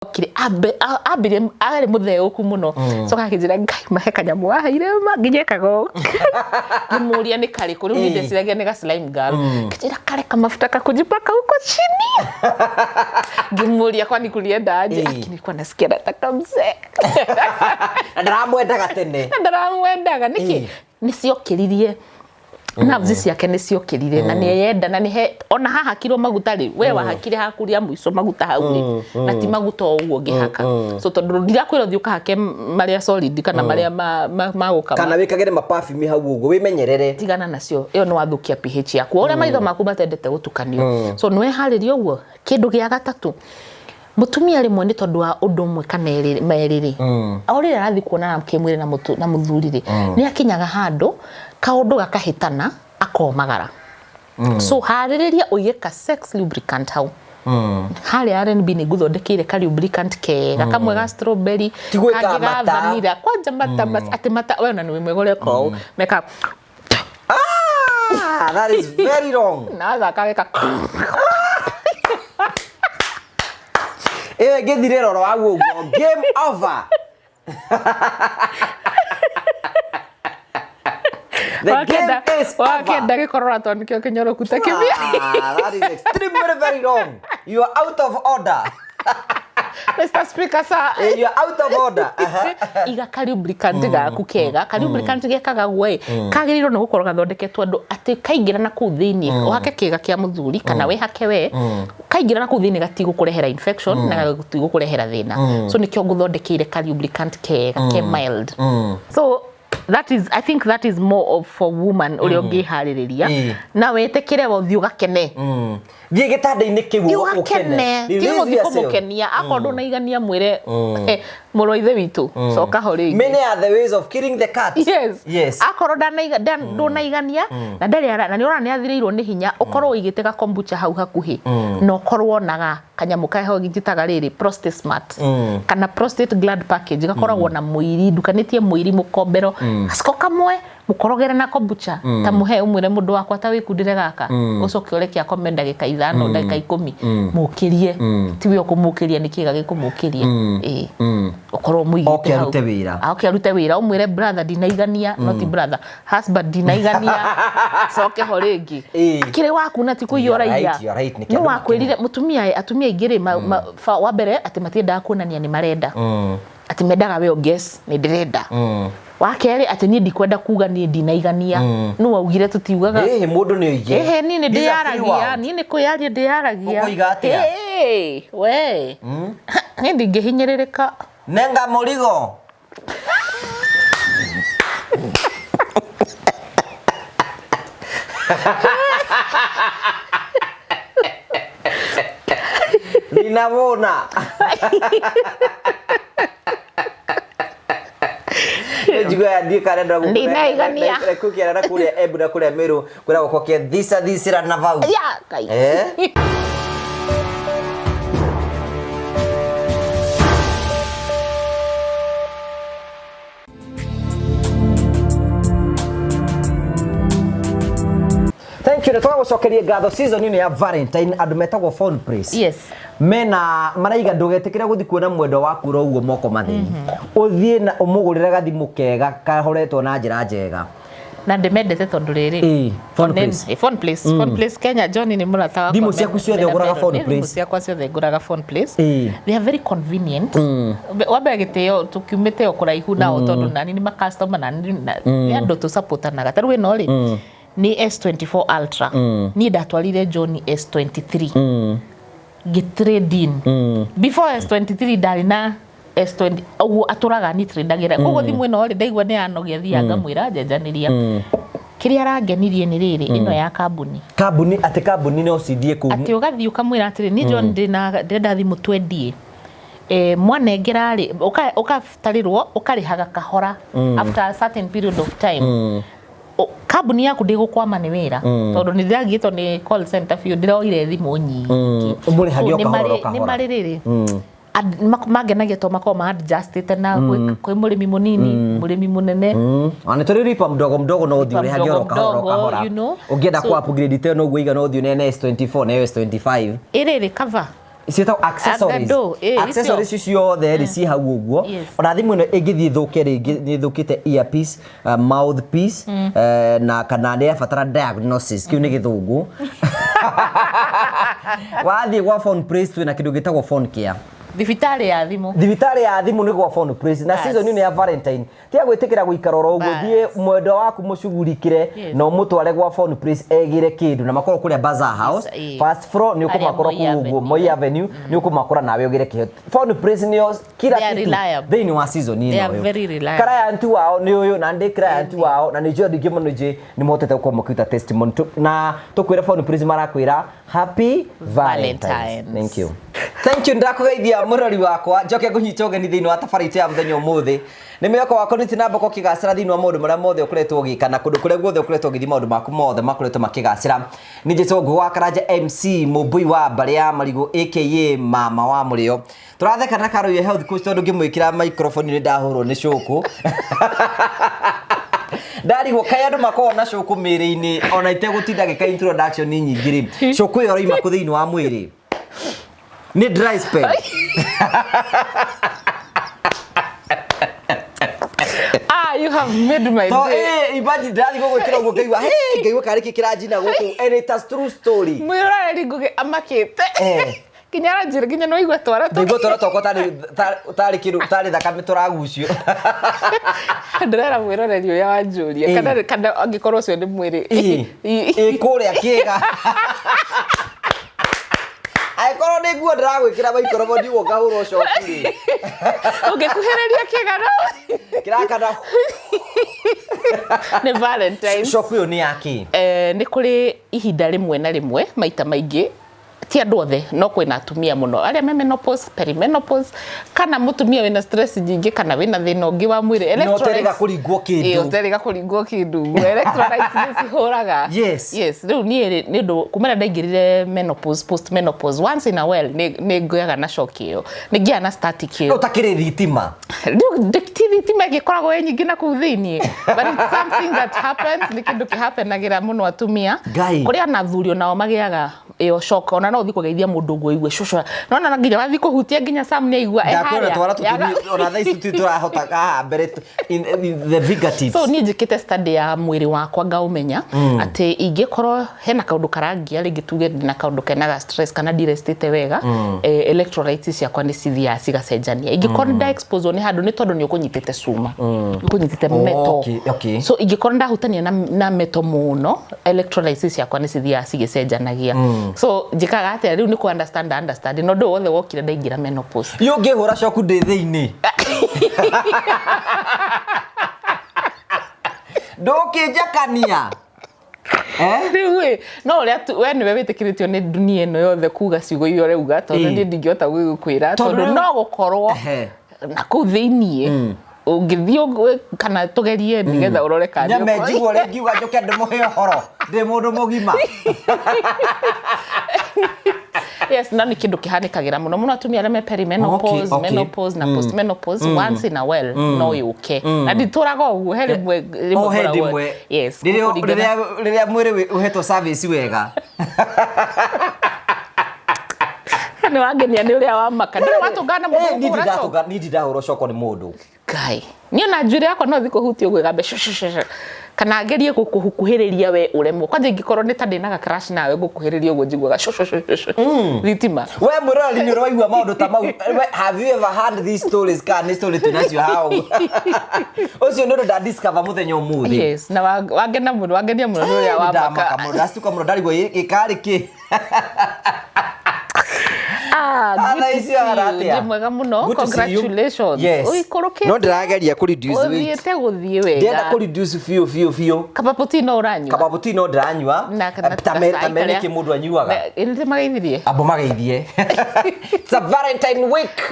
kire abire ari mutheuku muno so kakijira ngai mahe kanyamu wahaire manginyekago ngimuria ni kare kuri ndi siragia ni ga slime girl kijira kare kamafuta kakujipaka huko chini ngimuria kwani kulienda aje nilikuwa nasikia nataka mzee ndaramwendaga tene ndaramwendaga niki niciokiririe nabzi yake niciokirire na niyenda na nihe ona haha kiro maguta ri we wahakire hakuria muico maguta hau ri na ti maguta uguo ngihaka so tondu ndirakwira thiuka hake maria solid kana maria maguka kana wikagere ma perfume hau uguo wimenyerere tigana nacio iyo no wathukia pH yaku uria maitho maku matendete gutukanio so nwe haririo uguo kindu gia gatatu mutumia rimwe ni tondu wa undu mwe kana meriri auri arathi kuona na kimwire na muthurire ni akinyaga handu kaundu gakahitana akomagara so haririria uyeka sex lubricant hau hali RNB ni guthondekire ka lubricant kega kamwe ga strawberry kangega vanilla kwanja mata ati mata we na ni mwegole ko meka that is very wrong na kaweka gethire roro wa guo game over the game is over gikorora to nikio kinyoro kuta kibia that is extremely very wrong you are out of order Mr. Speaker sir you are out of order iga ka lubricant gaku kega ka lubricant gekaga gwe kagiriro no gukorwo gathondeketwo andu ati kaingira na ku thiini uhake kega kia muthuri kana we hake we kaingira na ku thiini gatigukurehera infection na gatigukurehera thina so nikyo guthondekeire ka lubricant kega ke mild so I think that is more of for woman uri ongihaririria na wetekire wo thiugakene thie gitanda-ini kigu ukene tigo thikumukenia akorwo na igania mwire muro ithe witu soka hori many are the ways of killing the cat yes akorwo ndona igania na ndari na ni ora ni athirirwo ni hinya ukorwo igite ga kombucha hau hakuhi no korwo naga kanyamu kaho gititaga riri prostate smart kana prostate gland package gakoragwo na muiri ndukanitie muiri mukombero asiko kamwe mukorogere na kombucha ta muhe umwire mundu wakwa ta wikundire gaka ucoke urekia komenda gika 5 ndagika 10 mukirie tiwe okumukiria nikiga gikumukiria ukorwo muigite hau arute wira umwire brother dinaigania not brother husband dinaigania coke horingi kire waku na tikuiyora iya no wakwirire mutumia atumia ingire wa mbere ati matienda kuonania ni marenda ati mendaga we guess ni ndirenda wakere ati ni ndikwenda kuga ni ndinaigania no waugire tutiugaga mundu ni oige ni ndiyaragia ni kuyaria ndiyaragia we ni ndingihinyiririka nenga murigo ninavona juga dia kada dalam ndinaigania kukia na kulia ebu na kulia meru kuna kwa thisa na vau ya kai Thank you. Nataka gucokeria ngatho season ino ya Valentine andu metagwo phone place. Yes. Mena maraiga ndugetikira guthi kuona mwendo waku ro uguo moko mathini. Uthie na umugurire gathimu kega kahoretwo na njira njega. Na ndimendete tondu riri phone place. Phone place Kenya John ni murata wakwa. Dimu ciaku ciothe uguraga phone place. Dimu ciakwa ciothe nguraga phone place. They are very convenient. Wambe giteo tukiumite okuraihu nao tondu nani ni ma customer nani andu tu supportanaga taru ino ri ni S24 Ultra ni ndatwarire John S23 gitrade before S23 ndari na S20 ugu aturaga ni tradeagira kogo thimu ino ri ndaigwa ni anogia thianga mwira njenjaniria kiria arangenirie ni riri ino ya kambuni ati kambuni no cindie ku ati ugathi ukamwira atiri ni John ndenda thimu twendie mwanengera ri ukatarirwo ukarihaga kahora after a certain period of time kambuni yaku ndigukwama ni wira tondu ni thiagitwo ni call center fio ndiroire thimu nyingi umuri hagio kahora ni maririri magenagia to makoma adjusted na kwi murimi munini murimi munene ani turi ripa mdogo no uthi uri hagio kahora ungienda kwa upgrade te no guiga no uthi nene S24 na S25 iriri cover Cietagwo accessories. Accessories icio the ci hau uguo. Ona thimu ino ingithii thuke ringi ni thukite earpiece, mouthpiece, na kana ni abatara diagnosis kiu ni githungu. Wathi gwa phone priest twina kindu gitagwo phone care. Thibitari ya thimu ni gwa phone priest na season ni ya Valentine. Tia gwitikira guikara ro uguo thie mwendo waku mucugurikire no mutware gwa phone priest egire kindu na makoro kuria Bazaar House first floor ni ukumakoro kuguo Moi Avenue ni ukumakora nawe ogire kihe. Phone priest ni kila kitu thini wa season ni no. Client wao ni uyu na ndi client wao na ni jodi gimuno je ni motete ko makuta testimony na tukwira phone priest marakwira happy Valentine. Thank you ndakugeithia murori wakwa njoke kunyita ugeni thini wa tabarite ya muthenya umuthi ni miyoko wako ni tinamba ko kigacira thini wa maundu maria mothe ukuretwo gikana kundu kuria guothe ukuretwo githi maundu maku mothe makuretwo makigacira ni njitongo wa Karanja MC mubui wa mbari ya Marigo aka mama wa murio turatheka na karo ya health coach tondu ngimwikira microphone ni ndahurwo ni shuku Dari wo kaya nduma ko na shuku miri-ini ona itegutinda gika introduction ni nyingiri shuku yo roima ku thini wa mwiri ni dry spell. You have made my day. Imagine dali go kira go kaiwa ngaiwa kare kikirajina guku and it is true story. Mwira ri nguge amakete. Kinyara njira kinya no igwe twara to. Igwe twara to ko tari kiru tari thakame turagucio. Ndera mwira ri ya wanjuria kana angikorwo cio ni mwiri. Kuria kiega. Ai koro ni guo ndiragwikira microphone wo ngahurwo shoki. Ungekuhereria kiega no. Kirakana. Ni Valentine. Shoki yo ni yaki. Ni kuri ihinda rimwe na rimwe maita maingi ti andu othe no kwina atumia muno aria me menopause perimenopause kana mutumia wina stress nyingi kana wina thina ungi wa mwiri electrolytes kuringwo kindu uterega kuringwo kindu electrolytes ni cihuraga yes riu ni ndu kumera ndaingirire menopause post menopause once in a while ni ngoyaga na shock iyo ni ngia na static iyo utakire thitima riu thitima gikoragwo nyingi na ku thini but it's something that happens ni kindu kihapenagira muno atumia kuria na thurio nao magiaga iyo shock ona no thi kugeithia mundu ngo igwe shusha nona nginya wathi kuhutia nginya Sam ni igwa ndakwira twara tutumi ona thaici tutirahota ka mbere the vigatives so ni njikite study ya mwiri wakwa ngaumenya ati ingikorwo hena kaundu karangia ringi tuge na kaundu kenaga stress kana direstite wega electrolytes ciakwa ni cithia cigacenjania ingikorwo nda expose ni handu ni tondu ni ukunyitite cuma ukunyitite meto so ingikorwo ndahutania na meto muno electrolytes ciakwa ni cithia cigicenjanagia so njikaga ati riu ni ku understand no ndo wothe wokire ndaingira menopause yo ngihura shoku ndi thiini ndukinjakania riu no ria we niwe witikiritio ni dunia ino yothe kuga ciugo iyo reuga tondu ndi ndingiota gukwira tondu no gukorwo na ku thiini ungithio kana tugerie nigetha urore kana nyame njigwo ri ngiuga njoke ndimuhe horo ndi mundu mugima yes nani kindu kihanikagira muno atumia areme perimenopause menopause na postmenopause once in a while no yuke na ndituraga uguo he rimwe yes riria mwiri uheto service wega ni wangenia ni uria wa maka ndire watungana mundu ni ndahuro shoko ni mundu kai ni ona njuri yako no thiko huti ugwe gambe kana ngerie gukuhiriria we uremwo kwanje ingikorwo ni tande naga crash nawe gukuhiriria ugo njigwaga thitima we murori ni roigwa maundu ta mau have you ever heard these stories can story tunacio how ucio ndo da discover muthenya umuthi yes na wangena muno wangenia muno ni uria wa maka muno astuka muno ndarigwo ikari ki ni mwega muno congratulations uikoroke no ndirageria ku reduce weight uthiete guthie wega ndenda ku reduce fio kapaputino uranywa kapaputino ndanywa tamere ki mundu anyuaga inde magaithirie abo magaithie it's a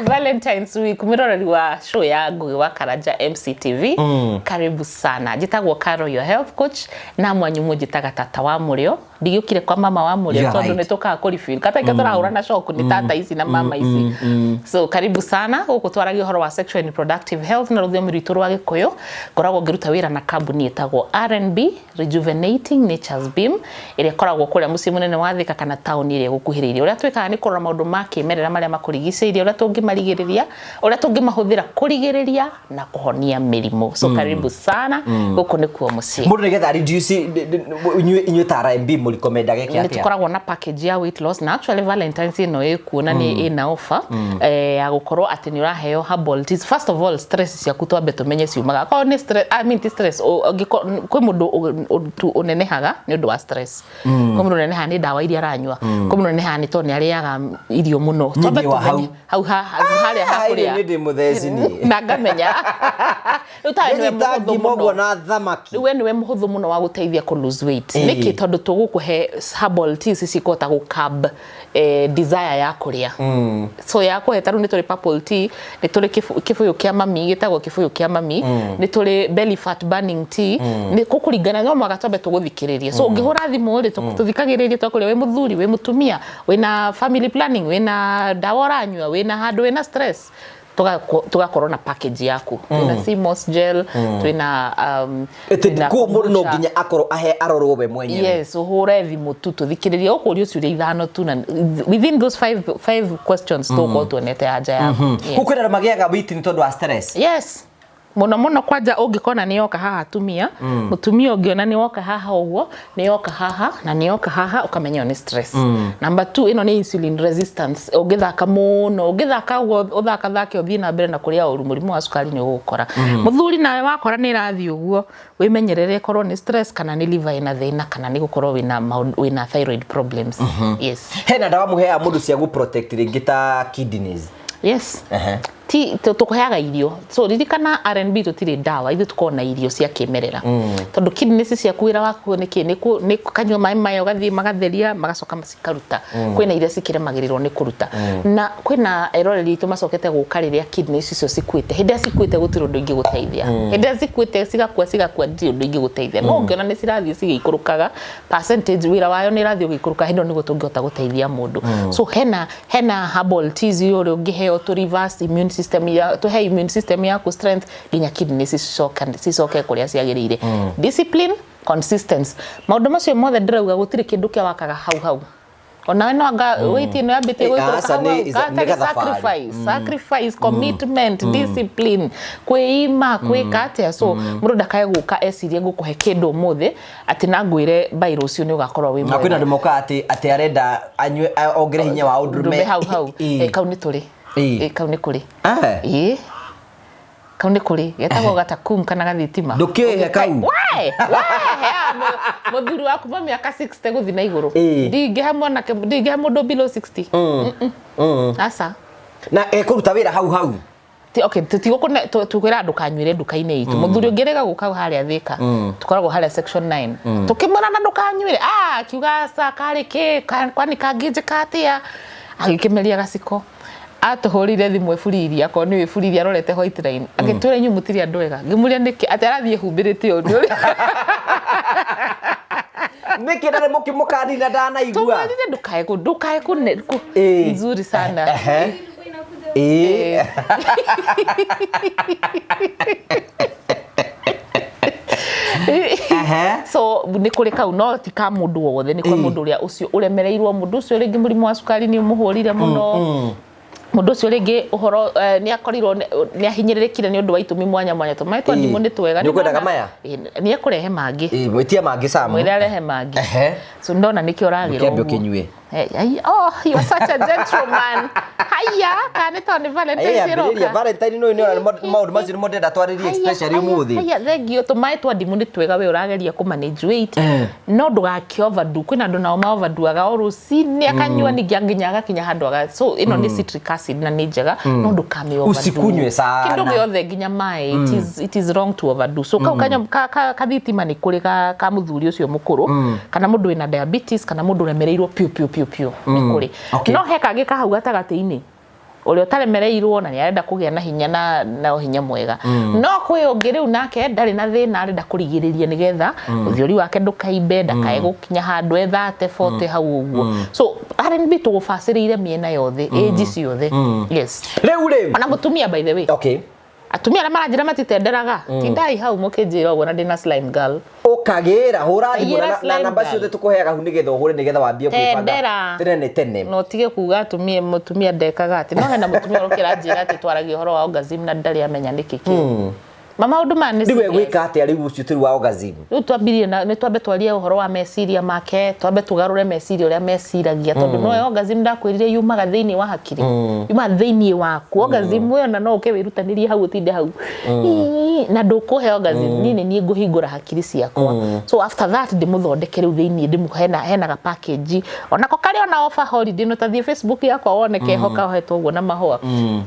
Valentine's week miroreri wa show ya Ngugi wa Karanja MCTV karibu sana njitagwo Caro your health coach na mwanyumu njitaga tata wa murio ndigukire kwa mama wa murio tondu nitukaga ku refill kata ikatora ura na shock ni tata ici na mama ici rahisi. So karibu sana guku twaragia horo wa sexual and reproductive health na rũthiomi rwitũ rwa Gĩkũyũ ngoragwo ngĩruta wĩra na kambuni ĩtagwo R&B Rejuvenating Nature's Beam ĩrĩa ĩkoragwo kũrĩa mũciĩ mũnene wa Thika kana taũni ĩrĩa gũkuhĩrĩirie. Ũrĩa twĩkaga nĩ kũrora maũndũ ma kĩmerera marĩa makũrigicĩirie, ũrĩa tũngĩmarigĩrĩria, ũrĩa tũngĩmahũthĩra kũrigĩrĩria na kũhonia mĩrimũ. So karibu sana guku nĩkuo mũciĩ. Mũndũ nĩgetha reduce inyuĩ ta R&B mũrikomendaga gĩkĩ atĩa? Nĩtũkoragwo na package ya weight loss na actually Valentine's ĩno ĩkuona nĩ ina offer ya gũkorwo atĩ nĩ ũraheo herbal teas. First of all, stress ciaku twambe tũmenye ciumaga. Ko nĩ stress, I mean stress kwĩ mũndũ ũnenehaga nĩ ũndũ wa stress. Kwĩ mũndũ ũnenehaga nĩ ndawa iria aranyua. Kwĩ mũndũ ũnenehaga nĩ tondũ nĩ arĩaga irio mũno. Twambe tũmenye hau harĩa hakũrĩa. Nĩ ndĩ mũtheci niĩ. Na ngamenya. Nĩwe na thamaki. We nĩwe mũhũthũ mũno wa gũteithia kũ lose weight. Nĩkĩ tondũ tũgũkũhe herbal teas cikota gũcurb desire ya kũrĩa. So ya kũhe tarũ nĩ tũrĩ purple tea, nĩ tũrĩ kĩbũyũ kĩa mami, gĩtagwo kĩbũyũ kĩa mami, nĩ tũrĩ belly fat burning tea, nĩ kũkũringana no mwaga twambe tũgũthikĩrĩria. So ũngĩhũra thimũ rĩ tũthikagĩrĩria twakũrĩa wĩ mũthuri, wĩ mũtumia, wĩna family planning, wĩna ndawa ũranyua, wĩna handũ wĩna stress, tugakorwo na package yaku. Twina CMOS gel, twina ko mũndũ no nginya akorwo arorwo we mwenyewe. Yes, ũhũre thimũ tu tuthikĩrĩria ũkũria ciũria ithano tu na within those five questions tuko tuonete anja yaku. Kukwĩra magĩaga weight nĩ tondũ wa stress. Yes. Muno kwanja ũngĩkona nĩ yoka haha atumia, mutumia ũngĩona nĩ yoka haha ũguo, nĩ yoka haha na nĩ yoka haha ukamenya ni stress. Number 2 ino ni insulin resistance. Ũngĩthaka mũno, ũngĩthaka ũguo ũthake ũthiĩ na mbere na kũrĩa ũru mũrimũ wa cukari nĩ ũgũkora. Muthuri nawe wakora nĩ rathiĩ ũguo, wĩmenyerere korwo ni stress kana ni liver ina thĩna kana ni gũkorwo wĩna thyroid problems. Yes. Hena ndawa mũheaga mũndũ cia protect rĩngĩ ta kidneys. Yes. Tukuheaga irio. So ririkana R&B tutire ndawa, ithu tuko na irio cia kĩmerera. Tondu kidneys ciaku wĩra waku nĩ kanyua maĩ mayo gathii magatheria magacoka macikaruta. Kwĩna iria cikiremagĩrĩrwo nĩ kũruta. Na kwĩna eroreri itu macokete gũka rĩrĩa kidneys icio cikuĩte. Hĩndĩ ĩrĩa cikuĩte gũtirĩ ũndũ ingĩgũteithia. Hĩndĩ ĩrĩa cikuĩte cigakua ndirĩ ũndũ ingĩgũteithia. No ũngĩona nĩ cirathiĩ cigĩikũrũkaga, percentage wĩra wayo nĩ rathiĩ ũgĩikũrũka, hĩndĩ nĩguo tũngĩhota gũteithia mũndũ. So hena herbal teas ũrĩa ũngĩheo to reverse immune system ya to have immune system yaku strength ginya kidneys cicoke kũrĩa ciagĩrĩire. Discipline, consistency. Maũndũ macio mothe ndĩrauga gũtirĩ kĩndũ kĩa wakaga hau. Ona no anga weight ino yambĩtie gũikũrũka, sacrifice, commitment, discipline, kwĩima, kwĩka atĩa. So mũndũ ndakae gũka ecirie gũkũhe kĩndũ ũmũthĩ atĩ na ngwĩre by rũciũ nĩ ũgakorwo wĩ mwega. Na kwĩna andũ moka atĩ arenda anyue ongere hinya wa ũndũrũme. Hau kau nĩ tũrĩ. Kau nĩ kũrĩ. Kau nĩ kũrĩ. Getagwo gatakum kana gathitima. Ndũkĩhe kau. Mũthuri waku wa mĩaka 60 gũthi na igũrũ. Ndingĩhe mũndũ below 60. Asa. Na kũruta wĩra hau. Okay, tukwĩra andũ kanyuĩre nduka-inĩ itũ. Mũthuri ũngĩrega gũka harĩa Thika, tukoragwo harĩa section 9. Tukĩmwĩra na ndũkanyuĩre, kiuga sa karĩ kĩ, kwani kangĩnjĩka atĩa? Agĩkĩmeria gaciko. Atuhurire thimũ eburiria akoro nĩ wĩburiria arorete white line. Agĩtwĩra nyumutiria andũ wega. Ngĩmũria nĩkĩ atĩ arathiĩ humbĩrĩte ũndũ. Nĩkĩ ndarĩ mũkĩmũkanina ndanaigua. Tũmarire ndukae nzuri sana. So nĩ kũrĩ kau no ti ka mũndũ wothe, nĩ kwa mũndũ ũrĩa ũcio ũremereirwo, mũndũ ũcio rĩngĩ mũrimũ wa cukari nĩ ũmũhũrire mũno. Mũndũ ũcio rĩngĩ ũhoro nĩ akorirwo nĩ ahinyĩrĩrĩkire nĩ ũndũ wa itũmi mwanya tũmaĩ twa ndimũ nĩ twega. Nĩ ũkwendaga maya? Nĩ ekũrehe mangĩ. Mwĩtie mangĩ Samu. Mwĩre arehe mangĩ. So ndona nĩkĩo ũragĩra ũguo. Kĩnyue. Oh, you are such a gentleman. Haya, kana to ni Valentine iroka. Valentine no maũndũ macio nĩ mondenda twarĩrie especially ũmũthĩ. Haya, thengio tũmaĩ twa ndimũ nĩ twega we ũrageria kũ manage weight. No ndũgakĩ overdo. Kwĩna andũ nao ma overdoaga o rũcinĩ akanyua nginya agakinya handũ aga. So ĩno nĩ citric acid na nĩ njega, no ndũkame overdo. Usikunywe sana. Kĩndũ gĩothe nginya maĩ, it is wrong to overdo. So kathitima nĩ kũrĩ ka mũthuri ũcio mũkũrũ kana mũndũ wĩna diabetes kana mũndũ ũremereirwo piu nĩ kũrĩ. No he kangĩ kahau gatagatĩ-inĩ uri utaremereirwo na ni arenda kugia na hinya na hinya mwega no kwi ungi riu nake ndari na thina arenda kurigiriria nigetha uthiuri wake ndukaimbe ndakae gukinya handu ethate 40 hau uguo so R&B tugubacirire miena yothe age ciothe yes riu ona mutumia by the way okay atumia na maranjira matitenderaga tindai hau mukijira uguo na ndina slime girl ukagira hura thimũ na namba ciothe tukuheaga hu nigetha uhure nigetha wambie kwibanga tene no tige kuga atumia mutumia ndekaga ati no hena mutumia urukira njira ati twaragia horo wa orgasm na ndari amenya niki ki mama udumani ndiwe gwika ati ari ucio turi wa orgasm riu twambirie ni twambe twarie uhoro wa meciria make twambe tugarure meciria uria meciragia tondu no orgasm ndakwirire yumaga thiini wa hakiri yuma thiini waku orgasm we na no ukiwirutanirie hau utinde hau na ndukuhe orgasm nini ni nguhingura hakiri ciakwa so after that ndimuthondeke riu thiini ndimuhena ga package onako kari ona offer holiday no tathie Facebook yakwa wone kehoka hetwo uguo na mahua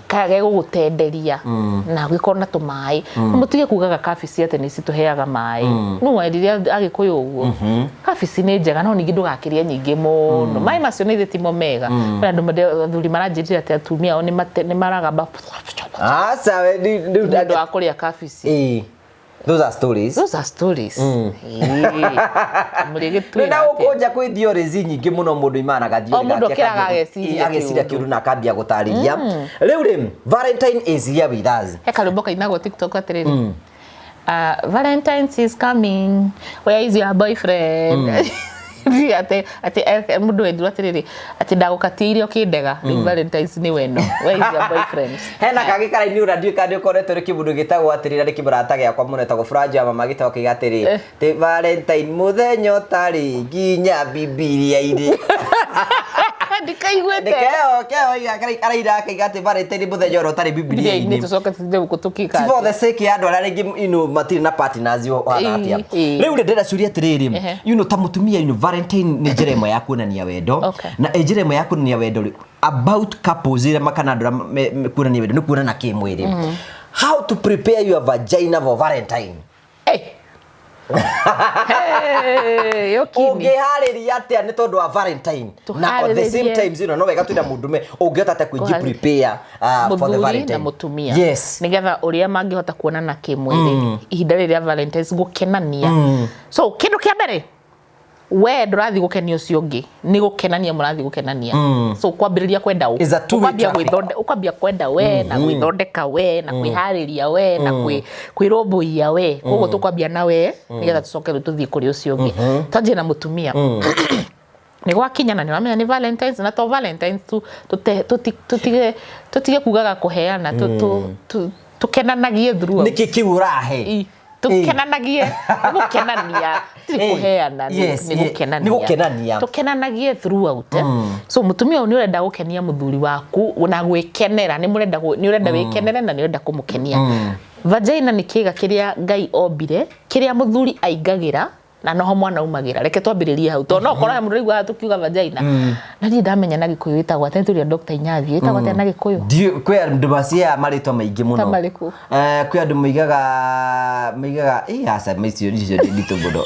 kage gugutenderia na gikona tumai mutige kugaga kabici ate ni cituheaga mai no wendiria agikuyu uguo kabici ni njega no ningi ndugakiria nyingi muno mai macio ni thitimo mega na thuri maranjirira ati atumia o ni maragamba sawa ndu akuria kabici those are stories murigetwira ukonja kwithio rezi nyingi muno mundu imanaga thio ageciria kiuru na kambia gutariria riu Valentine is here with us ekaruboka inago TikTok atiriri Valentine's is coming where is your boyfriend ate mundu wendu atiriri ati ndagukatiire okindega Valentine's ni weno where is your boyfriend hena kagikara ni uradio kandi ukoretwo ri kimundu gitagwo atirira ri kiburata giakwa muno etagwo Franja mama gitagwo kigatiri ti Valentine muthenya utari nginya bibilia-ini ndikaigwete keo araira kigati Valentine muthenya utari bibilia-ini tucoka tuthie gukutukika for the sake ya andu aria ringi matiri na partners yo atia riu ndenda curia atiriri ta mutumia Valentine ni njira imwe ya kuonania wendo na njira imwe ya kuonania wendo about couples ire makana ndura kuonania wendo ni kuonana kimwiri how to prepare your vagina for Valentine ungihariria atia ni tondu wa Valentine na at the same time no wega twina mundume ungihota ta kwingi prepare for the Valentine na mutumia yes nigetha uria mangihota kuonana kimwiri ihinda riria Valentine's gukenania so kindu kia mbere we ndurathi gukenio cio ungi ni gukenania murathi gukenania so kwambiriria kwenda ukwambia kwenda we na gwithondeka we na kwihariria we na kwiromboia we koguo tukwambia na we nigetha tucoke tuthie kuri ucio ungi twanjie na mutumia ni gwakinya na ni wamenya ni Valentine's na to Valentine's tutige kugaga kuheana tukenanagie through niki kiurahe tukenanagie gukenania kuheana ni gukenania tukenanagie throughout so mutumia ni urenda gukenia muthuri waku na gwikenera ni urenda wikenere na ni urenda kumukenia vagina ni kiga kiria Ngai ombire kiria muthuri aingagira na noho mwana umagira reke twambiririe hau to no korwo mundu rigwa tukiuga vagina na ndi ndamenya na gikuyu witagwa ateturia Dr. Inyathi witagwa tena gikuyu kwi andu macia maritwa maingi muno kwi andu maigaga asa mecio ndito muno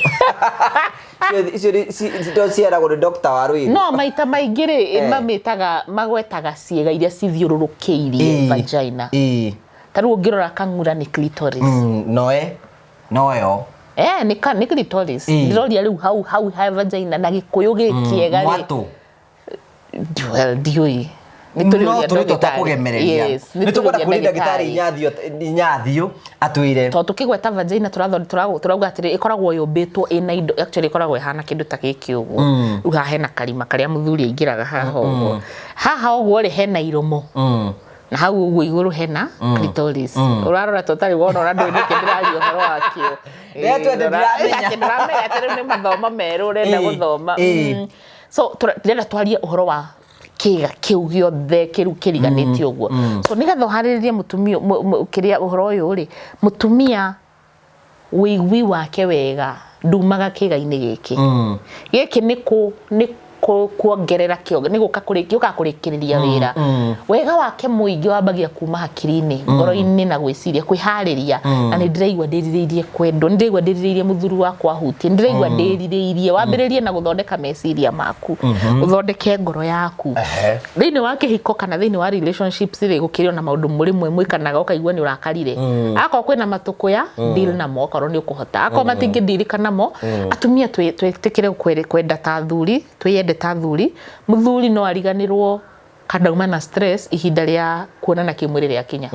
icio ciaragwo ni Dr. Warui no maita maingi ri mamitaga magwetaga ciega iria cithiururukiirie vagina taru ungirora kangura ni clitoris noyo ni clitoris ndiroria riu hau vagina na gikuyu gikiega ri mwatu dioi nitukugemereria nitukwenda kurinda gitari Inyathio atwire to tukigweta vagina turauga atiri ikoragwo yumbitwo ina indo actually ikoragwo ihana kindu ta giki uguo ruha hena karima karia muthuri aingiraga haha uguo ri hena iromo na hau uguo iguru hena clitoris urarora totari wona na ndu nikindirario horo wakio ndramenya atiri ni mathoma meru urenda guthoma so turenda twarie uhoro wa kiga kiu giothe kiru kiriganitio uguo so nigetha hariririe mutumia kiria uhoro uyu ri mutumia wigwi wake wega ndumaga kiga-ini giki ni kuongerera kĩo nĩ gũka kũrĩkĩrĩria wĩra wega wake mũingĩ wambagia kuma hakiri-inĩ ngoro-inĩ na gwĩciria kwĩharĩria na nĩ ndĩraigua ndĩrirĩirie kwendo nĩ ndĩraigua ndĩrirĩirie mũthuri wakwa huti nĩ ndĩraigua ndĩrirĩirie wambĩrĩrie na gũthondeka meciria maku ũthondeke ngoro yaku thĩinĩ wa kĩhiko kana thĩinĩ wa relationships rĩ gũkĩrĩ na maũndũ mũrĩmwe mwĩkanaga ũkaigua nĩ ũrakarire akorwo kwĩna matũkũya deal namo okorwo nĩ ũkũhota akorwo matingĩndirikana mo atumia twĩtĩkĩre kwenda ta athuri twĩyende ta athuri mũthuri no ariganĩrwo kana uma na stress ihinda rĩa kuonana kĩmwĩrĩ rĩa kinya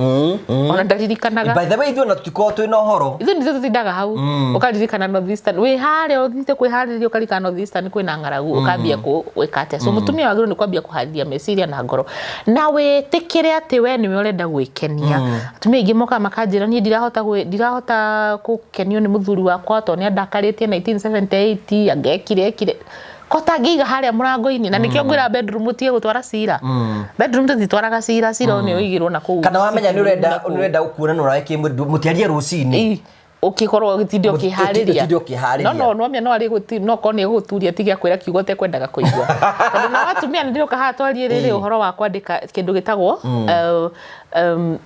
ona ndaririkanaga by the way ithuĩ na tũtikoragwo twĩ na ũhoro ithuĩ nĩ tũtindaga hau ũkaririkana Northeastern wĩ harĩa ũthiĩte kwĩharĩria ũkarikana Northeastern kwĩna ng'aragu ũkambia gwĩka atĩa so mũtumia wagĩrĩirwo nĩ kwambia kũharĩria meciria na ngoro na wĩtĩkĩre atĩ we nĩwe ũrenda gwĩkenia atumia aingĩ moka makanjĩra niĩ ndirahota gũkenio nĩ mũthuri wakwa tondũ nĩ andakarĩtie 1978 angekire kotangĩiga harĩa mũrango-inĩ na nĩkĩo ngwĩra bedroom tie gũtwara cira bedroom tũtitwaraga cira nĩ ũigĩrwo na kũu kana wamenya nĩ ũrenda gũkuona ũrae kĩmwĩrĩ mũtiarie rũcinĩ ũkĩkorwo gĩtindio kĩharĩria no mwamia no arĩ no korwo nĩ gũturia tiga kwĩra kiugo te kwendaga kũigua tondũ na watumia nĩ ndĩroka haha twarie rĩrĩ ũhoro wa kwandĩka kĩndũ gĩtagwo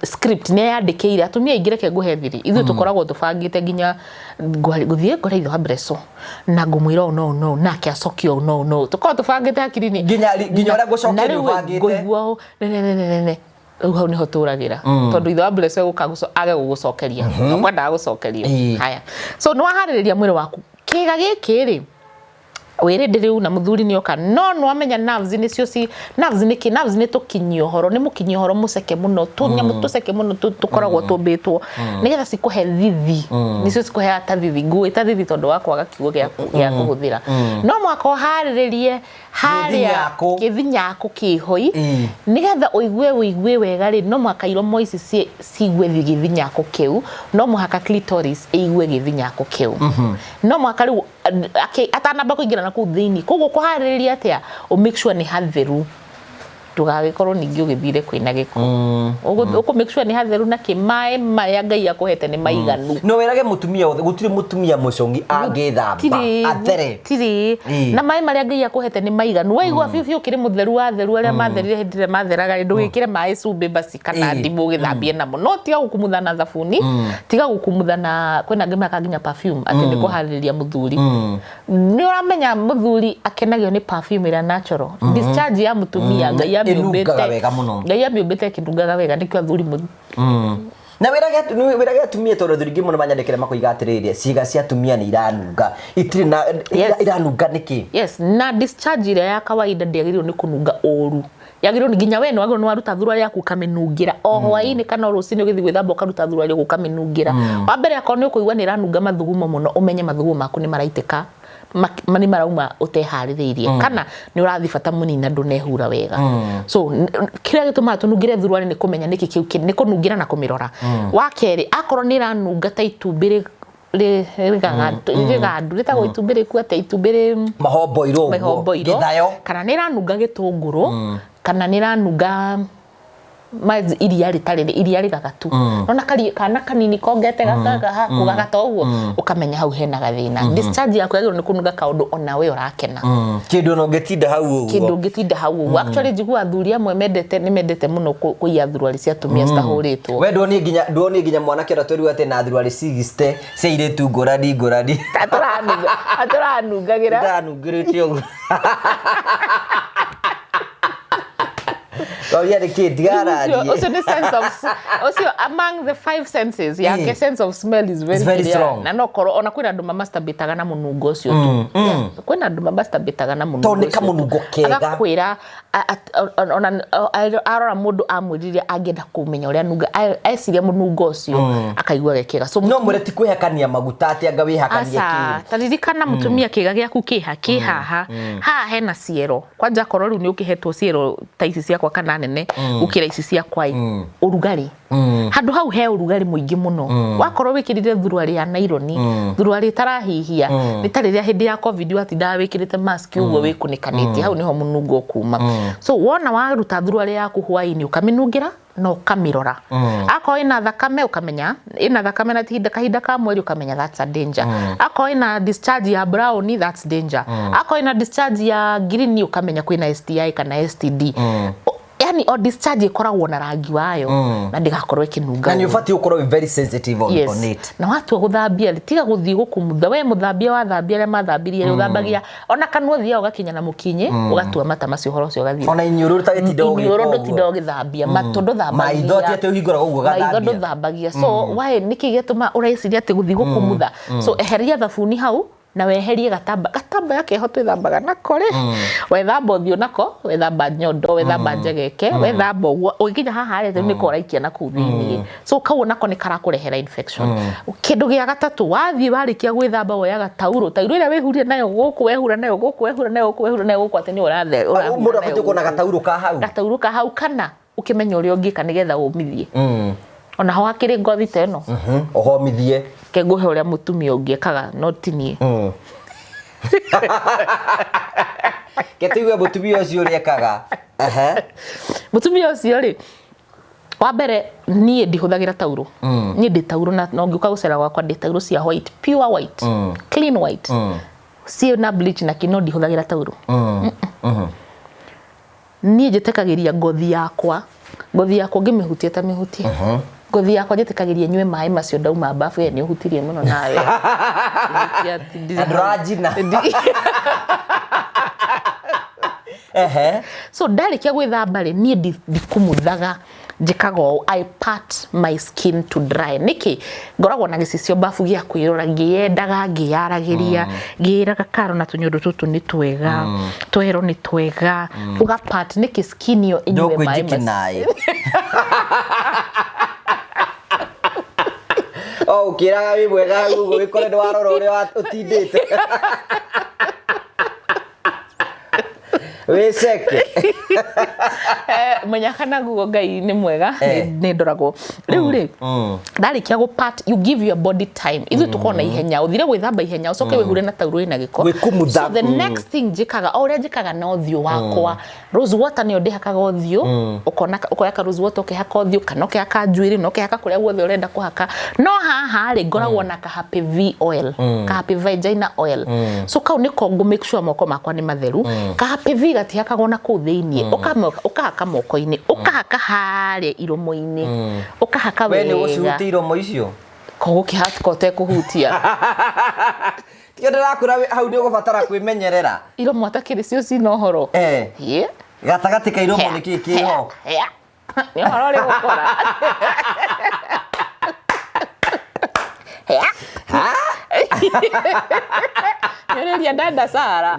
script nĩ yandĩkĩire atumia aingĩ reke ngũhe thiri ithuĩ tũkoragwo tũbangĩte nginya gũthiĩ ngore ithe wa Breso na ngũmwĩra no nake acokio no tũkoragwo tũbangĩte hakiri-inĩ nginya ũrĩa ngũcokerio ũbangĩte ne hau niho tũragĩra tondũ ithe wa Breso age gũgũcokeria no kwendaga gũcokerio haya so nĩ waharĩrĩria mwĩrĩ waku kĩga gĩkĩ rĩ wĩrĩndĩ rĩu na mũthuri nĩ oka no wamenya nerves nĩcio nerves nĩ tũkinyio horo nĩ mũkinyio horo mũceke mũno tũnyamũ tũceke mũno tũkoragwo tũmbĩtwo nĩgetha cikũhe thithi nĩcio cikũhe ta thithi nguĩ ta thithi tondũ wa kwaga kiugo gĩa kũhũthĩra no mwaka ũharĩrĩrie harĩa gĩthinyako kĩhoi nĩgetha ũigue wega rĩ no mwaka iromo ici ciigue gĩthinyako kĩu no mũhaka clitoris ĩigue gĩthinyako kĩu no mwaka rĩu atanamba kũingĩra na kũu thĩinĩ koguo kũharĩrĩria atĩa make sure nĩ hatheru ndũgagĩkorwo ningĩ ũgĩthire kwĩna gĩko ũkũ make sure nĩ hatheru na kĩmaĩ marĩa Ngai akũhete nĩ maiganu no werage mũtumia wothe gũtirĩ mũtumia mũcongi angĩthamba athere tiri na maĩ marĩa Ngai akũhete nĩ maiganu waigua biũ ũkĩrĩ mũtheru watheru arĩa matherire hĩndĩ ĩrĩa matheraga ndũgĩkĩre maĩ cumbĩ basi kana ndimũ ũgĩthambie namo no tiga gũkumutha na thabuni tiga gũkumutha na kwĩna angĩ maka nginya perfume atĩ nĩ kũharĩrĩria mũthuri nĩ ũramenya mũthuri akenagio nĩ perfume ĩrĩa natural discharge ya mũtumia Ngai Ngai amĩũmbĩte kĩndungaga wega nĩkĩo athuri na wĩrage atumia tondũ thuri ngĩ mũno manyandĩkĩre makoiga atĩrĩrĩ ciĩga cia atumia nĩ iranunga itirĩ na iranunga nĩkĩ yes na discharge ĩrĩa ya kawaida ndĩagĩrĩirwo nĩ kũnunga ũru yagĩrĩirwo nĩ nginya we nĩ wagĩrĩirwo nĩ waruta thurua yaku ũkamĩnungira o hwaĩ-inĩ kana rũcinĩ ũgĩthiĩ gwĩthamba ũkaruta thurua yaku ũkamĩnungira wa mbere akorwo nĩ ũkũigua nĩ iranunga mathugumo mũno ũmenye mathugumo maku nĩ maraitĩka mani marauma ũteharĩrĩirie kana nĩ ũrathi bata mũnini ndũnehura wega so kĩrĩa gĩtũmaga tũnungire thurua nĩ kũmenya nĩkĩ kĩu nĩ kũnungira na kũmĩrora wa kerĩ akorwo nĩ iranunga ta itumbĩ rĩgandu rĩtagwo itumbĩ rĩku atĩa itumbĩ mahomboiro kana nĩ iranunga gĩtũngũrũ kana nĩ iranunga iria rĩtarĩ iria rĩgagatu no kana kanini kongete gakagata ũguo ũkamenya hau hena gathĩna discharge yaku yagĩrĩirwo nĩ kũnunga kaũndũ ona we ũrakena kĩndũ no ngĩtinda hau ũguo actually njiguaga athuri amwe nĩ mendete mũno kũiya thuruarĩ cia atumia citahũrĩtwo we nduonie nginya mwanake ũrĩa twĩrĩgwo atĩ na thuruarĩ 60 cia airĩtu ngũrani atũranungagĩra ndanungĩrĩte ũguo Also the sense of also among the 5 senses yake sense of smell is very strong na no korwo ona kwĩna andũ masturbataga na mũnungo ũcio tu kwĩna andũ masturbataga na mũnungo ũcio to nĩ kamũnungo kega agakwĩra ona arora mũndũ amwĩrire angĩenda kũmenya ũrĩa nunga eciria mũnungo ũcio akaigua gĩkega so no mwĩre ti kwĩhakania maguta atĩ anga wĩhakanie kĩĩ taririkana mũtumia kĩga gĩaku kĩhaha haha hena ciero kwanja korwo rĩu nĩ ũkĩhetwo ciero ta ici ciakwa kana nene gũkĩra ici ciakwa ũrugarĩ handũ hau he ũrugarĩ mũingĩ mũno wakorwo wĩkĩrire thuruarĩ ya naironi thuruarĩ tarahihia nĩ ta rĩrĩa hĩndĩ ya covid watindaga wĩkĩrĩte mask ũguo wĩkũnĩkanĩtie hau niho mũnungo kuma so wona waruta thuruarĩ yaku hwaĩ-inĩ ũkamĩnungĩra no kamirora ako ina thakame ukamenya ina thakame na kahinda ka mweri ukamenya that's a danger ako ina discharge ya brown that's danger ako ina discharge ya green ukamenya kwina STI kana STD yani o discharge ikoragwo na rangi wayo na ndigakorwo ikinunga na ni ufati ukorwo very sensitive on it na watu guthambia tiga guthii gukumutha we muthambia wathambia le mathambirie uthambagia ona kanwa thia ugakinya na mukinyi ugatua mata macio horo cio gathie ona inyuru tagetindo githambia matondo thambagia maitho ati uhingura gugu gathambia maitho thambagia so why niki getuma uraiciria ati guthii gukumutha so eheria thabuni hau na weherie gatamba yake hoto thambaga nakore wethamba thio nako wethamba nyondo wethamba njegeke wethamba ugikinya haha rete ni koraikia na kuthini so kau nako ni karakurehera infection kindu gia gatatu wathie warikia gwithamba woyaga tauro ira wehuria nayo guku wehura nayo guku wehura nayo guku wehura nayo guku atini urathe mundu afite kuona gatauro ka hau kana ukimenya uri ungika nigetha umithie ona ho akiri ngothi teno ohomithie kenguhe uria mutumia ungiekaga not nie ketigwe mutumia ucio uriekaga mutumia ucio ri wa mbere nie ndihuthagira tauro nie ndi tauro na ngiuka gucera gwakwa ndi tauro cia white pure white clean white sie na bleach na kino ndihuthagira tauro nie njitekagiria ngothi yakwa ngimihutie ta mihutie ngothi yakwa njitekagiria nywe mai macio ndauma bafu ni uhutirie muno nawe adrajina so ndarikia gwithamba ri nie ndikumuthaga njikago I pat my skin to dry niki ngoragwo na gicicio bafu gia kwirora ngiendaga ngiyaragiria ngiraga karo na tunyundu tutu ni twega twero ni twega uga pat niki skin yo inywe mai kiraga wi mwega gugu wikore ndwarora uria utindite weceke menyakana gugo ngai ni mwega ni ndoragwo riu ri ndarikia go part you give your body time ithu tukona ihenya uthire gwithamba ihenya ucoke wihure na tauro ina giko so the next thing njikaga oria njikaga na uthio wakwa rose water ni ndihakaga uthio ukoya ka rose water ukihaka uthio kana ukihaka njuiri no ukihaka kuria guothe urenda kuhaka no haha ri ngoragwo na ka happy v oil ka happy vagina oil so kau niko ngo make sure moko makwa ni matheru ka happy v gatihakagwo na kuu thiini ukahaka moko-ini ukahaka haria iromo-ini ukahaka wega we ni ucihutia iromo icio kugukihaka kote kuhutia tio ndirakura hau ni ugubatara kwimenyerera iromo atakiri cio cina uhoro gatagati ka iromo ni kiho ni uhoro ri gukora Nyoneria dada Sara.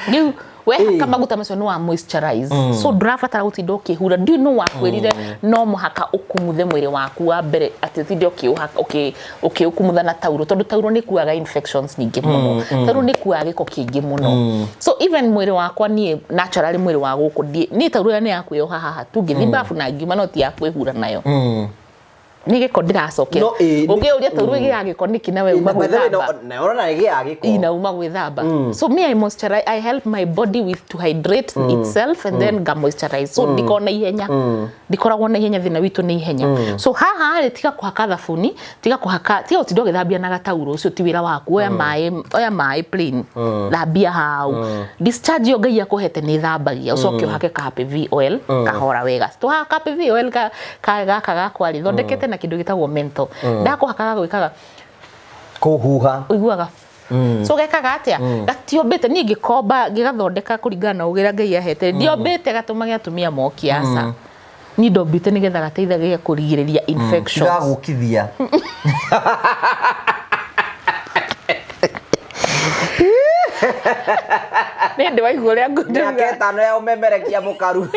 Niu we kama maguta macio no moisturize so ndirabatara gutinda ukihura ndi no wakwirire no muhaka ukumuthe mwiri waku wa mbere ati tinde ukiukumutha na tauro tondu tauro ni kuaga infections nyingi muno tauro ni kuaga giko kingi muno so even mwiri wakwa nie naturally mwiri wa guku ni tauro ni yakuyoha haha tu ngithimbafu na ngiuma no ti yakwihura nayo ni giko ndiracokia ungiuria tauro gia giko niki nawe uma gwithamba na urona gia giko ina uma gwithamba so me I moisturize I help my body with to hydrate itself and then ga moisturize so ndikona ihenya ndikoragwo na ihenya thina witu ni ihenya so haha ri tiga kuhaka thabuni tiga utindo githambia na gatauro ucio ti wira waku oya mai plain thambia hau discharge yo ngai akuhete ni thambagia ucoke uhake ka happy v oil kahora wega to haka happy v oil ka kwari thondekete na kindu gitagwo menthol ndakuhakaga gwikaga kuhuha uiguaga so gekaga atia gatiombete ni ngikomba ngigathondeka kuringana na ugira ngai ahete ndiombete gatuma giatumia mokiasa ni ndombite nigetha gateithagia kurigiriria infections gagukithia ni ndi waigua ria ngundi aketano ya umemerekia mukaru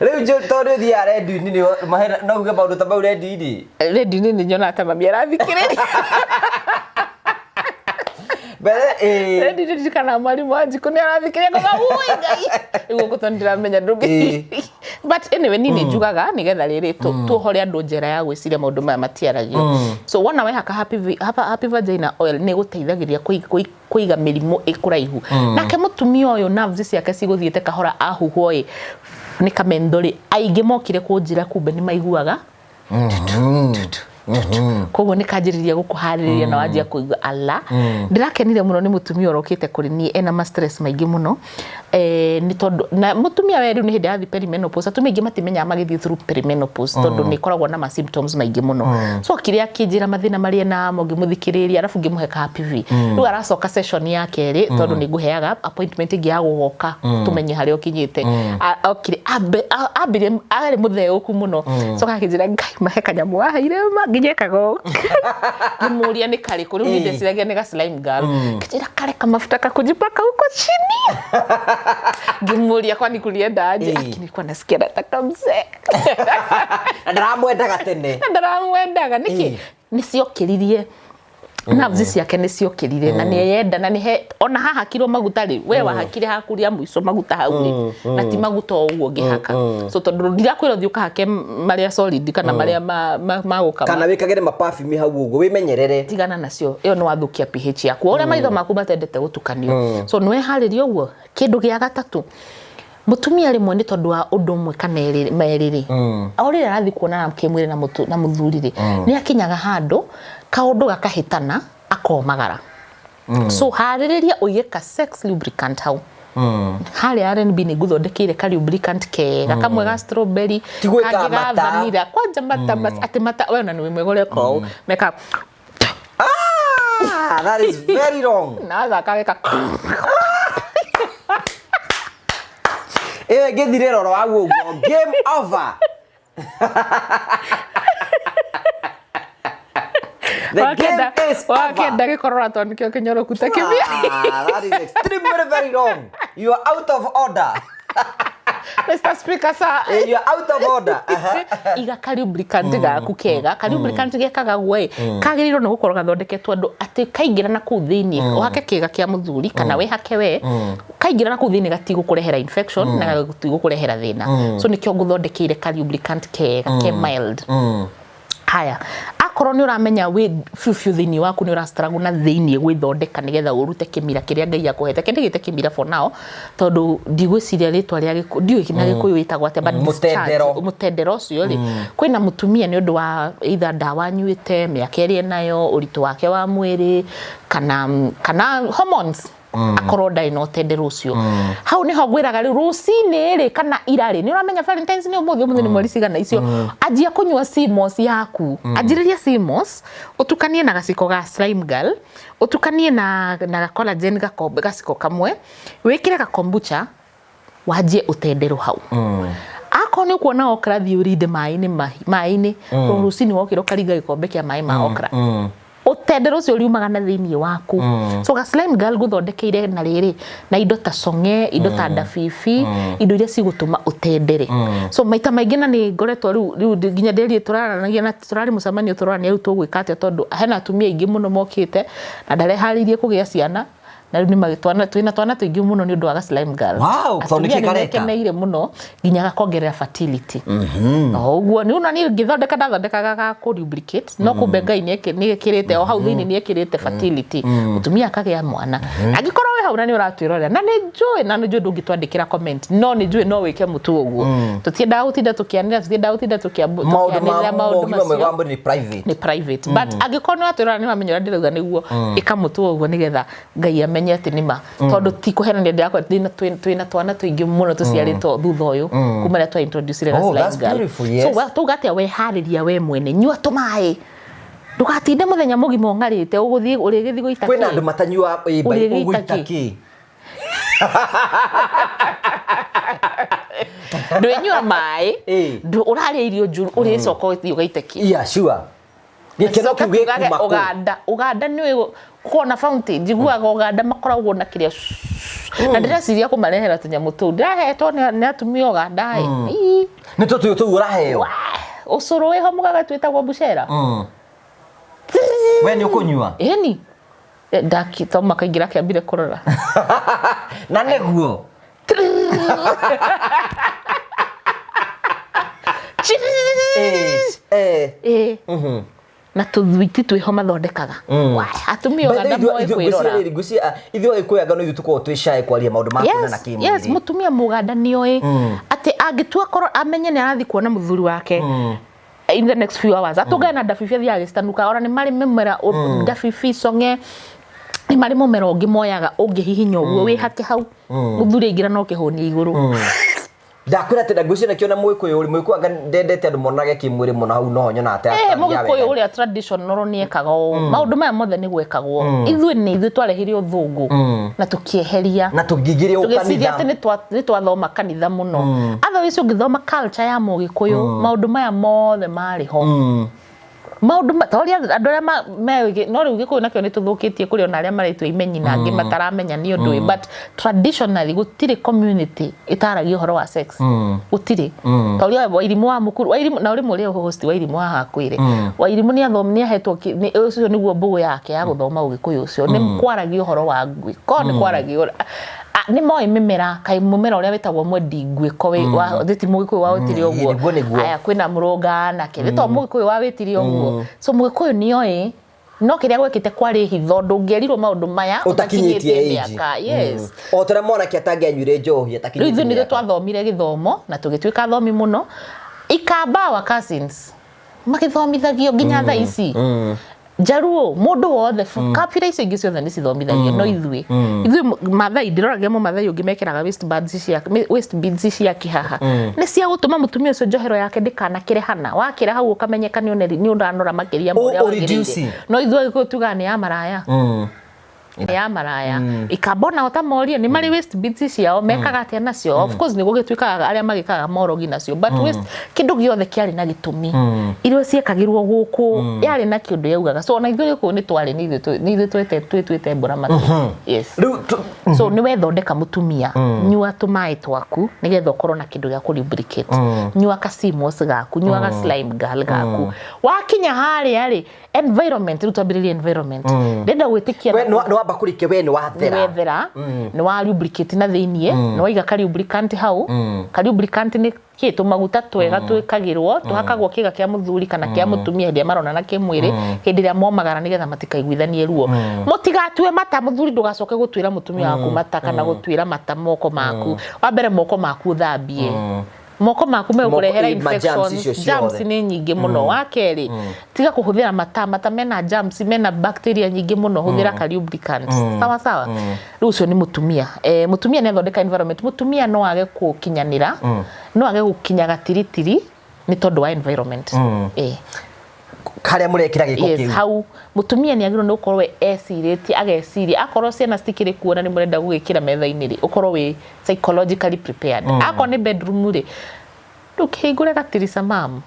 Riu jo tori thia ready ni mahera no uge maundu ta mau ready ni nyona ta mami arathikire bere ready ni kana mari mwaji kuni arathikire ngoga ui ngai iguo gutondira menya ndungi but anyway nini njugaga nigetha riri tuhore andu njera ya gwiciria maundu maya matiaragio so wona we haka happy vagina oil ni guteithagiria kuiga mirimu ikuraihu nake mutumia uyu nerves ciake ciguthiete kahora ahuhwo ni kamendori aingi mokire kunjira kumbe ni maiguaga koguo ni kanjiriria gukuhaririria na wanjia kuigua ala ndirakenire muno ni mutumia urokite kuri ni ena ma stress maingi muno ni tondu na mutumia weru ni hindi ya perimenopause atumia ingi matimenya magithii through perimenopause tondu ni koragwo na ma symptoms maingi muno so kiria kinjira mathina mari na mo ngimuthikiriria arafu ngimuhe HPV ru aracoka session ya keri tondu ni nguheaga appointment ingi ya gugoka tumenye hari okinyite okire abire ari mutheuku muno so gakinjira ngai mahe kanyamu wahaire nginyekago ngimuria ni kari kuri ndi siragia ni ga slime girl kijira kare kamafuta kakujipaka huko chini ngimuria kwani kulienda aje nilikuwa nasikia nataka mzee ndaramwendaga tene ndaramwendaga niki niciokiririe nerves ciake niciokirire na niyenda na nihe ona haha kiro maguta ri we wahakire hakuria muico maguta hau ri na ti maguta uguo ngihaka so tondu ndirakwira thiuka hake maria solid kana maria maguka kana wikagire ma perfume hau uguo wimenyerere tigana nacio iyo no wathukia pH yaku uria maitho maku matendete gutukanio so nwe haririo uguo kindu gia gatatu mutumia rimwe ni tondu wa undu mwe kana meriri auri arathi kuona na kimwire na muthuri ri ni akinyaga handu kaundu gakahitana akomagara so haririria uigeka sex lubricant hau hali RNB ni guthondekire ka lubricant kega kamwe ga strawberry kangega vanilla kwanja mata ati mata we na ni mwegole ko meka that is very wrong na kaweka githire roro wa guo game over the game is over gikorora to nikio kinyoro kuta kibia that is extremely very wrong you are out of order Mr. Speaker sir you are out of order iga ka lubricant gaku kega ka lubricant gekaga gwe kagiriro no gukorwo gathondeketwo andu ati kaingira na ku thiini uhake kega kia muthuri kana we hake we kaingira na ku thiini gatigũkũrehera infection na gatigũkũrehera thina so nikio guthondekeire ka lubricant kega ke mild haya akorwo ni uramenya we fiu thiini waku ni urastruggle na thiini gwithondeka nigetha urute kimira kiria ngai akuhete kende gite kimira for now tondu ndigwiciria ritwa ria ndiu kina gikuyu witagwo ate but mutendero ucio ri kwina mutumia ni undu wa either dawa nyuite miaka iri nayo uritu wake wa mwiri kana hormones akorwo ndai no tendero ucio hau niho gwiraga rucini ri kana irari ni uramenya Valentine's ni umuthi ni mweri cigana icio ajia kunywa Simos yaku ajiriria Simos utukanie na gaciko ga slime girl utukanie na collagen gakombe gaciko kamwe wikire ga kombucha wajie utendero hau ako ni kuona okra thiuride mai-ini rucini wokiro kariga gikombe kia mai ma okra utendero ucio riumaga na thiini waku so ga slime girl guthondekeire na riri na indo ta songe indo ta dafifi indo iria cigutuma utendere so maita maingi na ni ngoretwo riu nginya nderi turaranagia na turari mucemanio turarania riu tugwikate tondu hena atumia ingi muno mokite na ndareharirie kugia ciana na riu ni magitwana twana tuingi muno ni undu wa slime girl wow so nikikareka neire muno nginya gakongerera fertility uguo ni una ni ngithondeka ga ku lubricate no kumbe ngai ni ekirite o hau thiini ni ekirite fertility mutumia akagia mwana agikorwo we hau na ni uratwirorera na ni njui ndungitwandikira comment no ni njui no wike mutu uguo tutiendaga gutinda tukianira maundu macio ni private but agikorwo atwirorera ni wamenyera ndirauga niguo ikamutu uguo nigetha ngai amenye ati nima tondu ti kuherania ndakwa twina twana tuingi muno tuciaritwo thutha uyu kuma ria twa introduce ira slide girl so tugatia we hariria we mwene nyua tumai ndugatinde muthenya mugima ngarite uguthii urigithi guita kwina andu matanyua bai uguita ki ndwenyua mai ndu uraria irio njuru uricoka uthi ugaite ki yeah sure gikeno kiuge kuma Uganda ni kuona fountain jiguaga Uganda makoragwo na kiria na ndireciria kumarehera tunyamu tu ndahetwo ni atumia Uganda ni tu uraheo ucuru weho mugaga twitagwo bucera we ni ukunyua eni ndakithoma kaingira kiambire kurora na neguo na tuthuiti twiho mathondekaga atumia oganda moe kwirora ithuĩ Gĩkũyũ no ithuĩ tukorwo twĩ shy kwaria maũndũ ma kuona na kĩmwĩrĩ. Yes, mutumia muganda nĩoĩ atĩ angĩtua korwo amenye nĩ arathi kuona mũthuri wake in the next few hours atũngana na ndabibi thia gĩstanuka ora nĩ marĩ mĩmera ndabibi songe nĩ marĩ mũmera ũngĩ moyaga ũngĩhihinya ũguo wĩ hake hau mũthuri aingĩra no kĩhũnia igũrũ. Ndakwĩra atĩ ngwĩciria nakĩo na Mũgĩkũyũ ũrĩ Mũgĩkũyũ ndendete andũ monage kĩmwĩrĩ mũno hau no nyona atĩ Mũgĩkũyũ ũrĩa traditional nĩ ekaga maũndũ maya mothe nĩ gwekagwo ithuĩ nĩ ithuĩ twarehire ũthũngũ na tũkĩeheria na tũngĩgĩria ũkanitha nĩ twathoma kanitha mũno otherwise ũngĩthoma culture ya Mũgĩkũyũ maũndũ maya mothe marĩ ho maũndũ matoria andũ arĩa meũgĩ no rĩu Gĩkũyũ nakĩo nĩ tũthũkĩtie kũrĩ ona arĩa maretwo imenyi na angĩ mataramenya nĩ ũndũ ũyũ but traditionally gũtirĩ community ĩtaragia ũhoro wa sex gũtirĩ toria Wairimũ wa Mũkuru Wairimũ na ũrĩmũ ũrĩa host Wairimũ haha kwĩre Wairimũ nĩ ahetwo ũcio nĩguo mbũgũ yake ya gũthoma Ũgĩkũyũ ũcio nĩ kwaragia ũhoro wa ngui ko nĩ kwaragia nĩ moĩ mĩmera kai mũmera ũrĩa wĩtagwo mwendi ngui ko wa thiti Mũgĩkũyũ wa wĩtire ũguo aya kwĩna mũrũnga na kĩrĩ to Mũgĩkũyũ wa wĩtire ũguo so Mũgĩkũyũ nĩoĩ no kĩrĩa gwĩkĩte kwarĩ hitho ndũngĩerirwo maũndũ maya ũtakinyĩtie mĩaka yes o tũrĩa mwanake atangĩanyuire njohi atakinyĩtie rĩu nĩ twathomire gĩthomo na tũgĩtuĩka athomi mũno ikamba wa cousins magĩthomithagio nginya thaa ici Jaruo mũndũ wothe kabira icio ingĩ ciothe nĩ cithomithagio no ithuĩ Maathai ndiroragia Maathai ũngĩ mekĩraga waist beads cia kĩhaha nĩ cia gũtũma mũtumia ũcio njohero yake ndĩkanakĩre hana wakĩra hau ũkamenyeka nĩ ũranora makĩria mũrĩa wagĩrĩire no ithuĩ Gĩkũyũ tugaga nĩ ya maraya ya maraya ikabona otamoria nĩ marĩ waist beads ciao mekaga atĩa nacio of course nĩ gũgĩtuĩkaga arĩa magĩkaga morogi nacio but waist kĩndũ gĩothe kĩarĩ na gĩtũmi irio ciekagĩrwo gũkũ yarĩ na kĩndũ yaugaga so na ithuĩ Gĩkũyũ nĩ twarĩ nĩ ithuĩ twĩtwĩte mbura matu yes so nĩ wethondeka mũtumia nyua tũmaĩ twaku nĩgetha ũkorwo na kĩndũ gĩa kũlubricate nyua kasimos gaku nyua ga slime girl gaku wakinya harĩa rĩ environment rutambĩrĩria environment ndenda gwĩtĩkia wamba kũrike we nĩ wathera nĩ wa lubricate na thĩiniĩ nĩ waiga ka lubricant hau ka lubricant nĩ kĩtu maguta twega twĩkagĩrwo tuhakagwo kĩga kĩa mũthuri kana kĩa mũtumia hĩndĩ marona na kĩmwĩrĩ hĩndĩ ĩrĩa momagara nĩgetha matikaiguithanie ruo mũtigatue mata mũthuri ndũgacoke gũtuĩra mũtumia waku mata kana gũtuĩra mata moko maku wa mbere moko maku thambie moko maku megũkũrehera infections germs nĩ nyingĩ mũno wa kerĩ tiga kũhũthĩra mata mena germs mena bacteria nyingĩ mũno hũthĩra ka lubricant sawa sawa rĩu ũcio nĩ mũtumia mũtumia nĩ athondeka environment mũtumia no age gũkinyanĩra no age gũkinya gatiritiri nĩ tondũ wa environment harĩa mũrekĩra gĩko kĩu hau mũtumia nĩ agĩrĩirwo nĩ gũkorwo ecirĩtie ageciria akorwo ciana citikĩrĩ kuona nĩ mũrenda gũgĩkĩra metha-inĩ rĩ ũkorwo wĩ psychologically prepared akorwo nĩ bedroom rĩ ndũkĩhingũre gatirica mam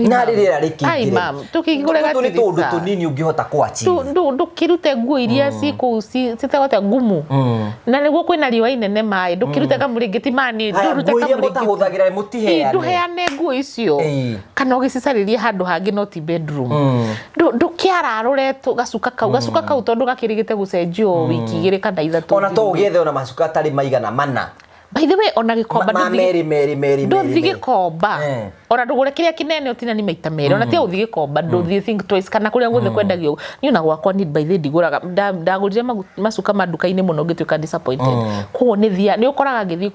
na rĩrĩa rĩkĩingĩre ai mam ndũkĩhingũre gatirica tũndũ tũnini ũngĩhota kũachieve ndũkĩrute nguo iria citagota ngumu na nĩguo kwĩna riũa inene maĩ ndũkĩrute kamũrĩngĩti mani ndũrute kamũrĩngĩti mũtiheane ndũheane nguo icio kana ũgĩcicarĩrie handũ hangĩ no ti bedroom ndũkĩararũre gacuka kau tondũ gakĩrĩgĩte gũcenjio wiki igĩrĩ kana ithatũ ona to ũgĩethe ona macuka atarĩ maigana mana by the way ona gĩkomba ndũthi gĩkomba ona ndũgũre kĩrĩa kĩnene ũtinani maita merĩ ona tiga ũthi gĩkomba ndũthi think twice kana kũrĩa guothe kwendagio niĩ ona gwakwa ni by the ndigũraga ndagũrire macuka maduka-inĩ mũno ngĩtuĩka disappointed koguo nĩ ũkoraga ngĩthiĩ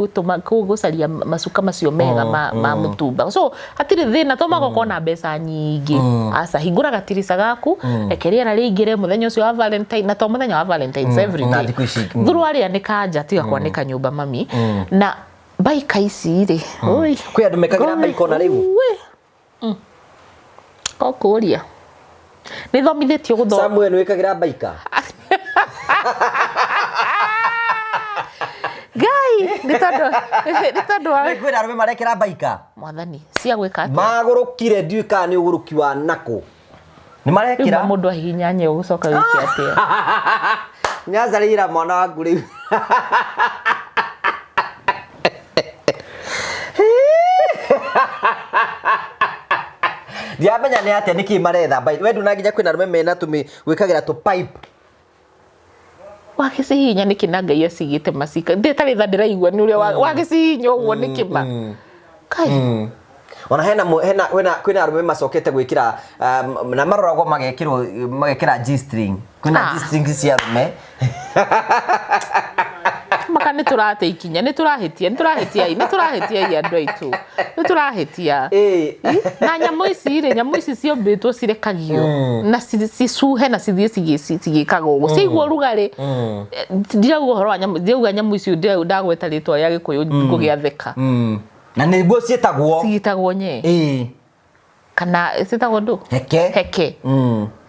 gũcaria macuka macio mega ma mũtumba so hatirĩ thĩna to magoko na mbeca nyingĩ aca hingũra gatirica gaku reke rĩera rĩingĩre mũthenya ũcio wa Valentine na to mũthenya wa Valentines every day thuru arĩa nĩ kanja tiga kwanĩka nyũmba mami na baika ici rĩ oi kwĩ andũ mekagĩra baika ona rĩu kokũria nĩ thomithĩtio gũthoma Samuel wĩkagĩra baika Gai nĩ tondũ kwĩna arũme marekĩra baika mwathani cia gwĩka atĩa magũrũkire ndiũĩ kana nĩ ũgũrũki wa nakũ nĩ marekĩra mũndũ ahihinyanye ũgũcoka wiki atĩa nyazarĩra mwana waku rĩu ndiamenya nĩ atĩa nĩkĩ maretha we ndũnaginya kwĩna arũme mena gwĩkagĩra tũ pipe wagĩcihinya nĩkĩ na Ngai acigĩte macika ndĩtarĩ tha ndĩraigua nĩ ũrĩa wagĩcihinya ũguo nĩkĩ ma kai ona kwina arume macokete gwikira na maroragwo magekira G-string kwina G-string cia arume maka nä tå rate ikinya nä tå rahetia andå aitå nä tå rahetia na nyamå ici ciombä two cirekagio na cicuhe na cithiä cigä kaga å guo ciaigua rugarä ndirauga å horo wa nyamå icio ndagweta rä twa rä a gä kå yå ngå gä a theka na nä guo ciätagwo nye kana ciätagwo ndå heke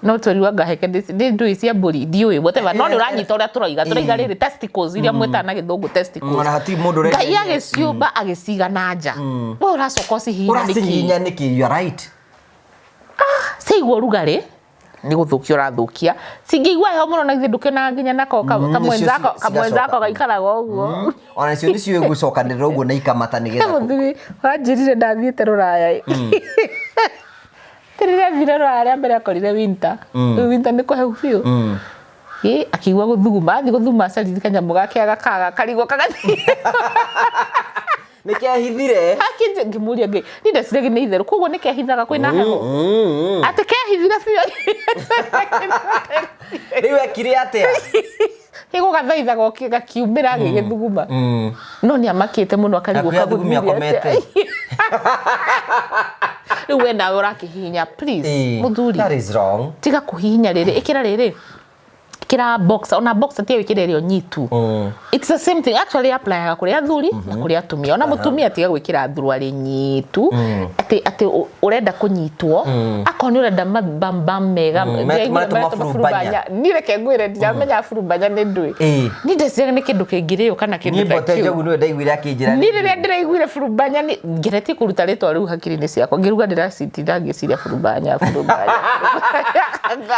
no turiwanga heke ndi ndui cia mburi ndiui whatever no ni uranyita uria turaiga riri testicles iria mwetana githungu testicles ona hati mundu rege ngai agiciumba agiciga na nja we uracoka cihinya niki you are right seigwo rugari ni guthukia urathukia singigwa heho muno na ithe ndukena nginya nako kamwenzako gaikaraga uguo ona icio ni ciwe gucokanirira uguo na ikamata nigetha muthuri wanjirire ndathiete ruraya Tirire vile ruraya mbere akorire winter winter niko hehu biu akigwa guthuguma acarithi kanyamu gake agakaga karigwo kagathi nikehithire akinje ngimuria ngi ninde cirege ni itheru koguo nikehithaga kwina heho ati kehithire biu riu ekire atia higo gathaithaga gakiumira gigithuguma no ni amakite muno akarigwo kaguthumia komete riu we nawe urakihinya please muthuri that is wrong tiga kuhinya riri ikira riri kira boxer ona boxer tie wikire rio nyitu it's the same thing actually apply kuri athuri na kuri atumia ona mutumia tiga gwikira thurwari nyitu ati urenda kunyitwo akoni urenda mabamba mega mafurubanya ni reke ngwire ndamenya furubanya ni ndui ni ndeciaga ni kindu kingirio kana kindu ni bote jogu ni ndaiguire akinjira ni rire ndiraiguire furubanya ni ngereti kuruta ritwa riu hakiri-ini ciakwa ngiruga ndiracitira ngiciria furubanya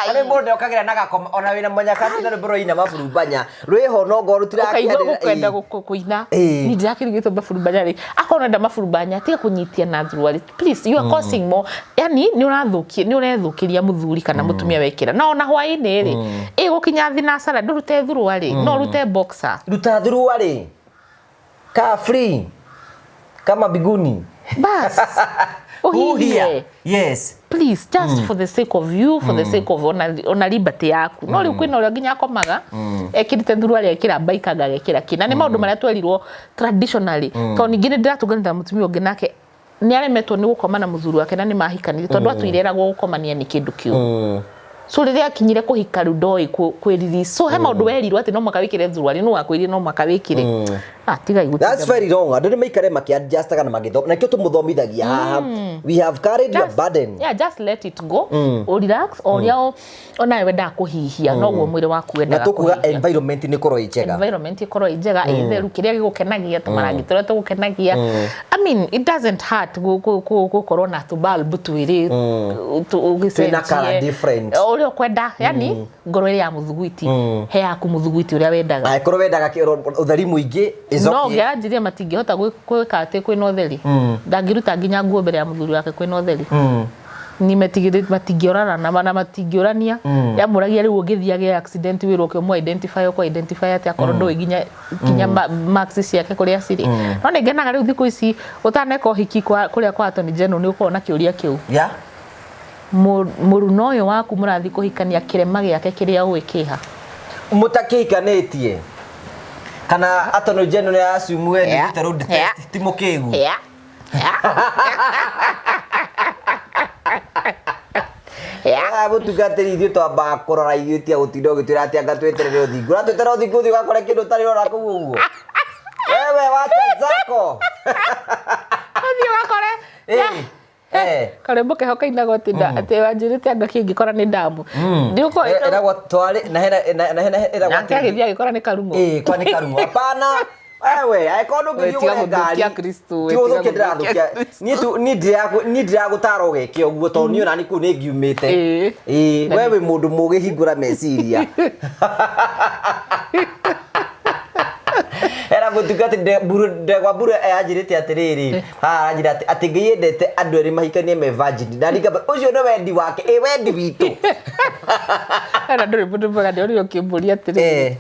ale mundu okagira na gakoma ona wina mwanya kandi na bro-ina mafurubanya rwiho no ngo rutirakira kwenda kuina ni ndirakirigitwo mafurubanya ri akona nda mafurubanya tiga kunyitia na thurwari please you are causing more yani ni urethukiria muthuri kana mutumia wekira na ona hwaini ri gukinya thinasara ndurute thurwari no rute boxer ruta thurwari ka free kama biguni bas uhihie yes please just for the sake of you for the sake of ona liberty yaku no riu kwina uria nginya akomaga ekirite thurwari ekira baikaga gekira kina ni maundu maria twerirwo traditionally to ningine ndiratuganira mutumia ungi nake ni aremetwo ni gukoma na muthuri wake na ni mahikanire tondu atuireragwo gukomania ni kindu kiu so riria akinyire kuhika rudoi kwiriri so he maundu werirwo ati no mwaka wikire thurwari no wakwirire no mwaka wikire tiga igutia that's very wrong andu ni maikare makiadjust kana magithoma na kio tumuthomithagia haha we have carried your burden yeah just let it go o relax oria ona wenda kuhihia no guo mwire waku wenda na tukuga environment ni korwo ijega environment ikorwo ijega itheru kiria gigukenagia tumarangi turia tugukenagia I mean it doesn't hurt gukorwo na bulb twiri twina color different uria kwenda yani ngoro ya muthuguiti he yaku muthuguiti uria wendaga ai korwo wendaga utheri muingi no ngianjirie matingihota gwika ati kwina utheri ndangiruta nginya nguo mbere ya muthuri wake kwina utheri ni matingiorana na matingiorania yamuragia riu ngithiage accident wiro kio mu identify ati akorwo ndo kinya marks ciake kuria ciri no ni ngenaga riu thiku ici utaneka hiki kuria kwa Attorney General ni ukorwo na kiuria kiu ya muruno uyu waku murathi kuhikania kirema giake kiria gwikiha mutakikanitie kana Attorney General ya asumwe ni road test timokigu butugatiri ithuĩ twamba kũrora ithuĩ tia gũtinda ũgĩtwĩra atĩ anga tweterere ũthingu na tweterera ũthingu ũthiĩ ũgakora kĩndũ ũtarĩ ũrora kũu ũguo wewe wacha zako ũthiĩ ũgakore karembo kehoka-inĩ gotinda atĩ wanjĩrĩte anga kĩngĩkora nĩ ndamu ĩragwo twarĩ na hena ĩragwo agĩthiĩ agĩkora nĩ karumo kwa nĩ karumo hapana wewe aikono ngiyuga ngari Kristo tiuthũkia ndirathukia ni ndiragutara ũgeke ũguo tondũ niĩ nani kũu nĩ ngiumĩte wewe mũndũ mũgĩ hingũra meciria era gũtugati ndegwa mbura yanjĩrĩte atĩrĩrĩ aranjĩra atĩ ngĩyendete andũ erĩ mahikanie me virgin na ninga ũcio nĩ wendi wake wendi witũ era ndũrĩ mũndũ mwega nĩ ũrĩ ũkĩmbũria atĩrĩrĩ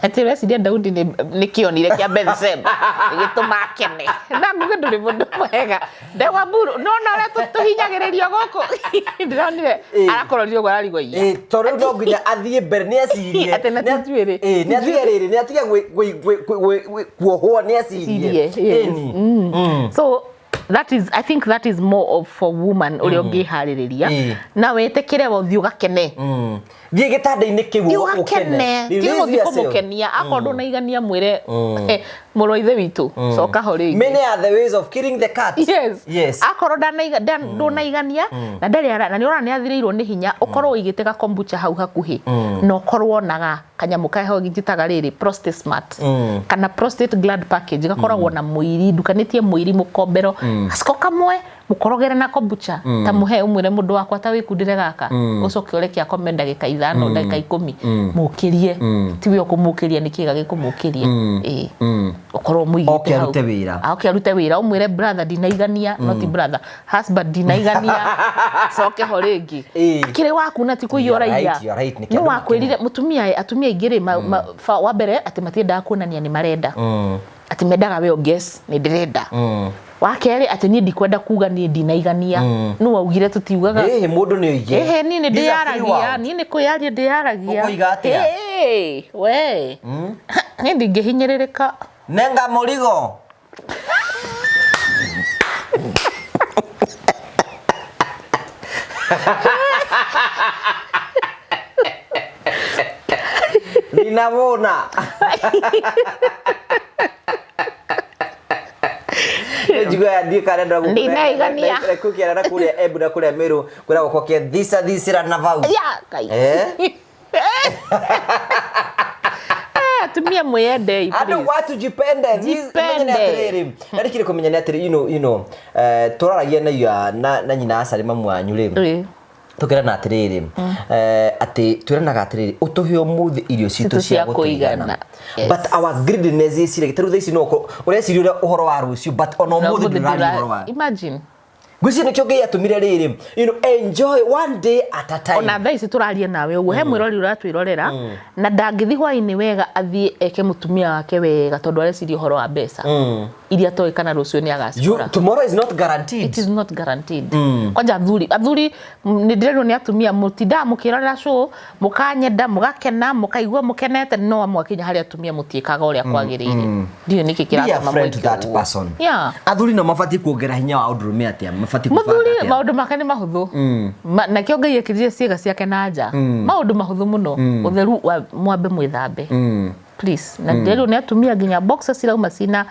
ati reciria Daudi ni kionire kia Bethsheba gituma kene na nguge nduri mundu mwega ndewa mburu no na tuhinyagiririo guku ndironire arakororire gwa rari goia toro ndo nginya athie mbere ni asirie ati na titwire ni athie riri ni atige kuohwo ni asirie so I think that is more of for woman uri ungihariria na wetekire wothi ugakene thie gitanda-ini kiu ukene tigo thikumukenia akorwo naigania mwire muro ithe witu coka hori many are the ways of killing the cat yes akorwo ndanaigania na ndari na ni ora ni athirirwo ni hinya ukorwo igitega kombucha hau hakuhi no ukorwo naga kanyamu kaho gititaga riri prostate smart kana prostate gland package gakoragwo na muiri ndukanitie muiri mukombero asiko kamwe mukorogere na kombucha ta muhe umwire mundu wakwa ta wikundire gaka ucoke ureke akome ndagika 5 ndagika 10 mukirie tiwe okumukiria nikiga gikumukiria ukorwo muigite hau arute wira umwire brother dinaigania not brother husband dinaigania coke horingi akire waku na tikuiyora iya no wakwirire mutumia atumia ingire wa mbere ati matienda kuonania ni marenda ati mendaga we guess ni ndirenda wakere ati ni ndikwenda kuga ni ndinaigania no waugire tutiugaga mundu ni oige ni ndiyaragia ni kuyaria ndiyaragia ukoiga atia we ni ndingihinyiririka nenga murigo ninavona Juga dia kana ndo ndinaigania kukia na kule ebu na kule Meru kuna gokokia thira na vau ya kai tumia mwende please ado watu jipende atiriri nari kile kumenya atiri you know turaragia na nyina Salima mwanyu ri tukira na atiriri ati twiranaga atiriri utuhe umuthi irio citu cia kuigana but our greediness is like through this no ureciria uhoro wa rucio but ono umuthi ndurari uhoro wa imagine Gwisi ni kyoge yatumire riri enjoy one day at a time ona thaisi turaria nawe uguo he mwirori uratwirorera na ndangithi hwaini wega athie eke mutumia wake wega tondu areciria uhoro wa mbeca iria toy kana rucio ni agacikora tomorrow is not guaranteed it is not guaranteed kwanja athuri ni ndirero ni atumia mutinda mukirorera show mukanyenda mugakena mukaigua mukenete no amwakinya hari atumia mutiikaga uria kwagirire ndio niki kiratuma mwiki that person athuri no mafati kuongera hinya wa undurume atia mafati kufanya muthuri maundu makani mahuthu na kio ngai ekirije ciega ciake na nja maundu mahuthu muno utheru wa mwambe mwithambe please na ndirero ni atumia ginya boxes irauma cina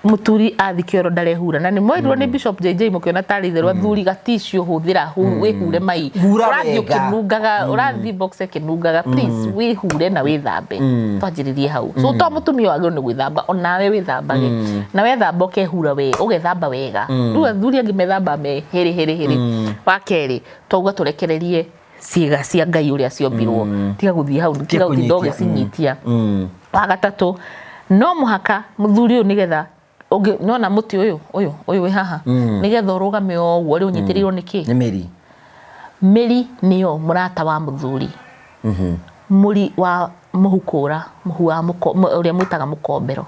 muturi athikioro ndarehura na ni mwirwo ni Bishop JJ mukiona tari therwa thuri gatishu huthira wihure mai urathi ukinungaga urathi box kinungaga please wihure na withambe twanjiririe hau so to mutumia wagiro ni gwithamba onawe withambage na wethamba ukehura we ugethamba wega riu thuri angimethamba me heri wakeri twauga turekererie ciiga cia ngai uria ciombirwo tiga guthii hau tiga guthii ndoge cinyitia wa gatatu no muhaka muthuri uyu nigetha nona muti uyu wi haha nigetha urugame ogwo ri unyitirirwo niki ni meri niyo murata wa muthuri muri wa muhukura muhu wa uria mwitaga mukombero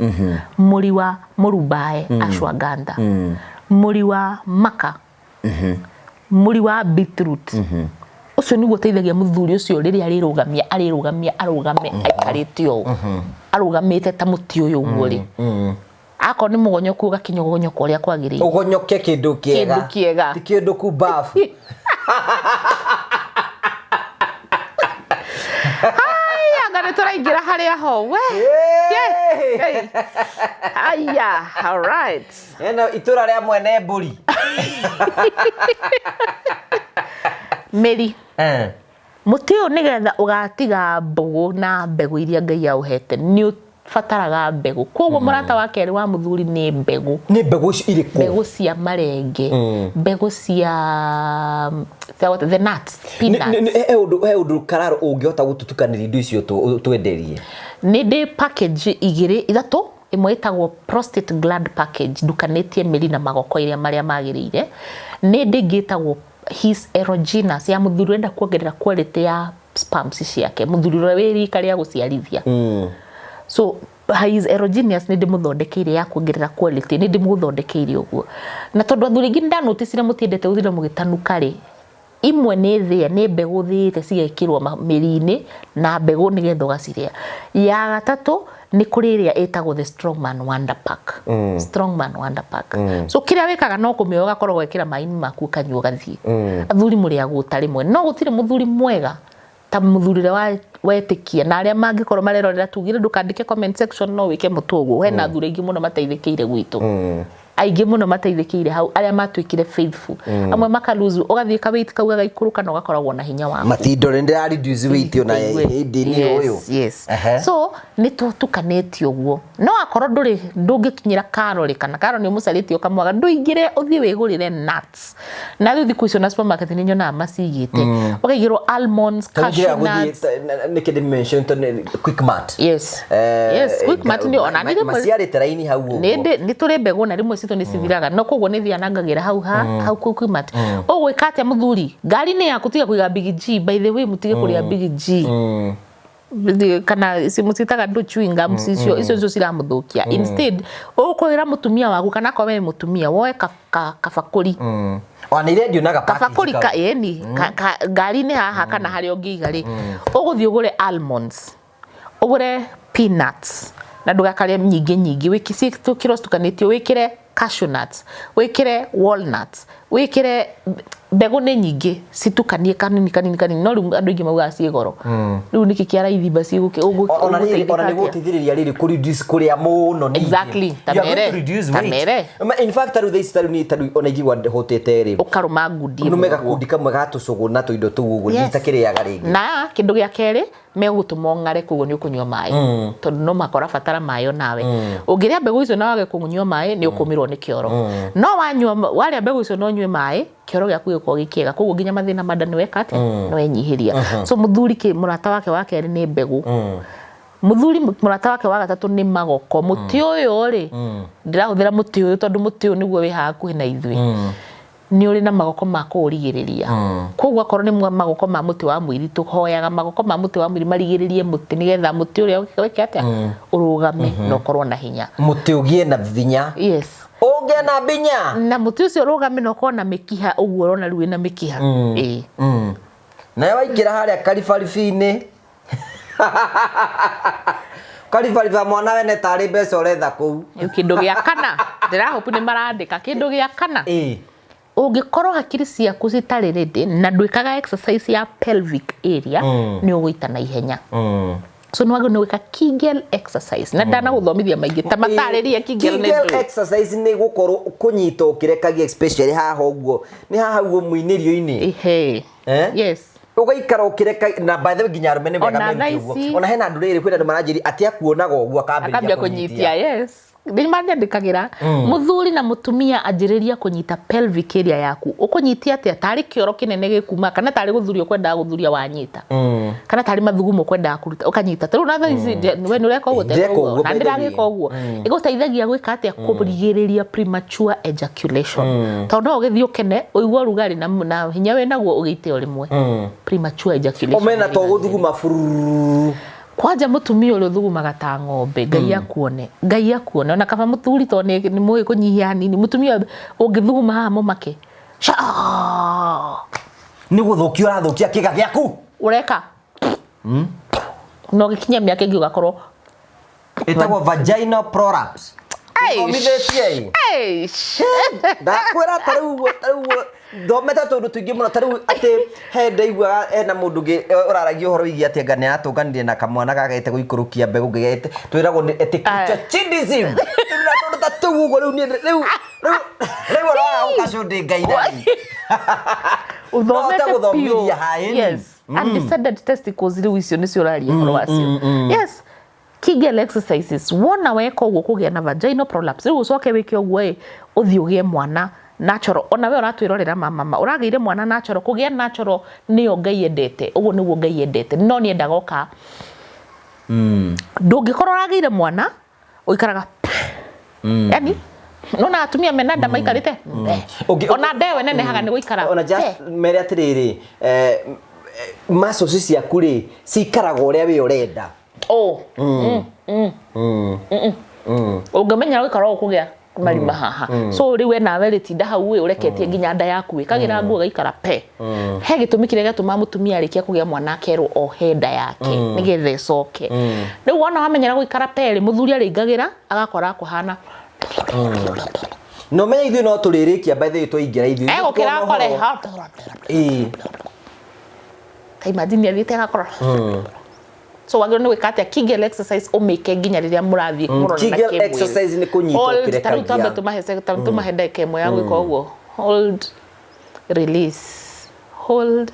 muri wa murumbae ashwagandha muri wa maka muri wa beetroot ucio niguo teithagia muthuri ucio riri arirugamia arugame aikarite o arugamite ta muti uyu guo ri ako ni mugonyoku ugakinya gonyoko uria kwagirire ugonyoke kindu kiega ti kindu ku bafu aya ngane turaingira haria ho we aya all right eno itura ria mwene mburi meri muti uyu nigetha ugatiga mbogo na mbegu iria ngai auhete ni fataraga mbegu koguo murata wa keri wa muthuri ni mbegu iriku mbegu cia marenge mbegu cia the nuts peanuts he undu kararo ungihota gututukanira indo icio twenderie ni ndi package igiri ithatu imwe itagwo prostate gland package ndukanitie meri na magoko iria maria magirire ni ndi ngitagwo his erogenous ya muthuri enda kuongerera quality ya sperms ciake muthuri wiri karia guciarithia so his erogenous ni ndimuthondekeire ya kuongerera quality ni ndimuthondekeire uguo na tondu athuri ingi ndanoticire mutiendete guthira mugitanuka ri imwe ni thia ni mbegu thiite cigekirwo mirine na mbegu nigetha ugaciria ya gatatu ni kuriria etagwo the strongman wonder pack strongman wonder pack so kiria wikaga no kumioga gakorwo gwekira maini maku kanyuo gathie athuri muri agutari mwe no gutire muthuri mwega ta muthurire wetikia na aria mangikorwo marerorera tugire ndukandike comment section no wike mutugu hena athuri ingi muno mateithikire gwitu aingi muno mateithikire hau aria matwikire faithful amwe makaluzu ugathie ka weight kauga gaikuruka no gakoragwo na hinya wa matindo rende ya reduce weight ona hindi ni uyu so ni tukanetio guo no akorwo ndungikinyira karori kana karori ni musaritio kamwaga nduingire uthie wigurire nuts na riu thiku icio na supermarket ni nyona macigite ukaigirwo almonds cashew nuts ni kidi mention quick mart yes quick mart ni ona ni maciarite raini hau uguo ni turi mbegu na rimwe cito ni cithiraga no koguo ni thianangagira hau quick mart ugwika atia muthuri ngari ni yaku tiga kuiga big G by the way mutige kuria big G kana simutitaga ndo chewing gum icio ciramuthukia instead ukwira mutumia waku kana kwa wewe mutumia woe kafakuri ona ile ndio naga kafakuri ka yeni ngari ni haha kana hari ongiga ri uguthie ugure almonds ugure peanuts na ndugakare nyingi wiki kilos tukanitio wikire cashew nuts wikire walnuts wikire mbegu ni nyingi citukanie kanini no riu andu ingi mauga ci goro riu niki kiara ithiba ci ona ni gutithiriria riri ku reduce kuria muno ni exactly tamere in fact taru this taru ni taru ona igwa hotete ri ukaruma ngudi numega kundi kamwe gatucugu na tuindo tu uguo nitakiriaga ringi na kindu gia keri megutumo ngare kugo ni ukunywa mai tondu no makora fatara mayo nawe ungiria mbegu icio na wage kunywa mai ni ukumirwo ni kioro no wanywa waria mbegu icio no nywe mai kioro giaku giko gikiega koguo nginya mathina mandani weka ati no enyihiria so muthuri murata wake wa keri ni mbegu muthuri murata wake wa gatatu ni magoko muti uyu ri ndirahuthira muti uyu tondu muti uyu niguo wi hakuhi na ithui ni uri na magoko ma kurigiriria koguo akorwo ni magoko ma muti wa mwiri tuhoyaga magoko ma muti wa mwiri marigiririe muti nigetha muti uria weke atia urugame no korwo na hinya muti ugie na vinya yes ugie na binya na muti ucio urugame no korwo na mikiha uguo urona riu na mikiha na waikira haria kalifalifini kalifalifa mwana wene tari mbeca uretha kuu kindu gia kana ndirahopu ni marandika kindu gia kana ungikorwo hakiri ciaku citari ready na ndwikaga exercise ya pelvic area ni uguita na ihenya so no wago ni wika Kegel exercise na ndana guthomithia maingi ta matariria Kegel exercise ni gukorwo kunyita ukirekagia especially haha uguo ni haha uguo muinirio-ini yes ugaikara ukireka na by the way nginya rume ni mega menguo ona hena andu riri kwina andu maranjiri atia kuonaga uguo akambia kunyitia yes ndimandikagira muthuri na mutumia anjiriria kunyita pelvic area yaku ukunyitia atia tari kioro kinene gikuma kana tari guthurio kwenda guthuria wanyita kana tari mathugumo kwenda kuruta ukanyita tari na thaici we nureka uguo teko na ndiragika uguo iguteithagia gwika atia kurigiriria premature ejaculation tondu ugithio kene uigwa rugari na hinya we naguo ugite urimwe premature ejaculation omena to guthuguma furu kwanja mutumia uri thugumaga ta ng'ombe ngai akuone ona kaba muthuri to ni muyi kunyihia hanini mutumia ungithuguma haha mumake ni guthukio rathukia kiga giaku ureka no gikinya miaka ingi ugakorwo etagwo vaginal prolapse omithetie ndakwira taru thometa tondu tuingi muno taru ati he ndaigua ena mundu ngi uraragia uhoro wigi ati ngane atunganirie na kamwana gagete guikurukia mbegu ngigete twiragwo ni etichidism na tondu tatu uguo riu ora ukacunde ngairani uthomete yes undescended testicles riu icio nicio uraria uhoro wacio yes Kegel exercises wona weka uguo kugia na vaginal prolapse riu ucoke wike uguo uthie ugie mwana natural ona we uratwirorera mama urageire mwana natural kugia natural niyo ngai endete uguo niguo ngai endete no ni endaga oka ndungikorwo urageire mwana uikaraga yani nona atumia menanda maikarite ona ndewe nene haga ni guikara ona just mere atiriri masosi ciaku ri cikaraga uria we urenda ungamenya gukara ukugia marima haha so riwe nawe ritinda hau ureketie nginya nda yaku ikagira nguo gaikara pe he gitumi kire gatuma mutumia arikia kugia mwana akerwo o henda yake nigethe coke riu wona wamenyera guikara pe ri muthuri aringagira agakora kuhana no menya ithu no turirikia by the way twaingira ithu egukira kore ha imagine athiite agakora so wagero ni wikate Kegel exercise umeke nginya riria murathie kurona na kemwe Kegel exercise ni kunyita kirekagia taruta tumahese tumahenda kemwe ya gwika uguo hold release hold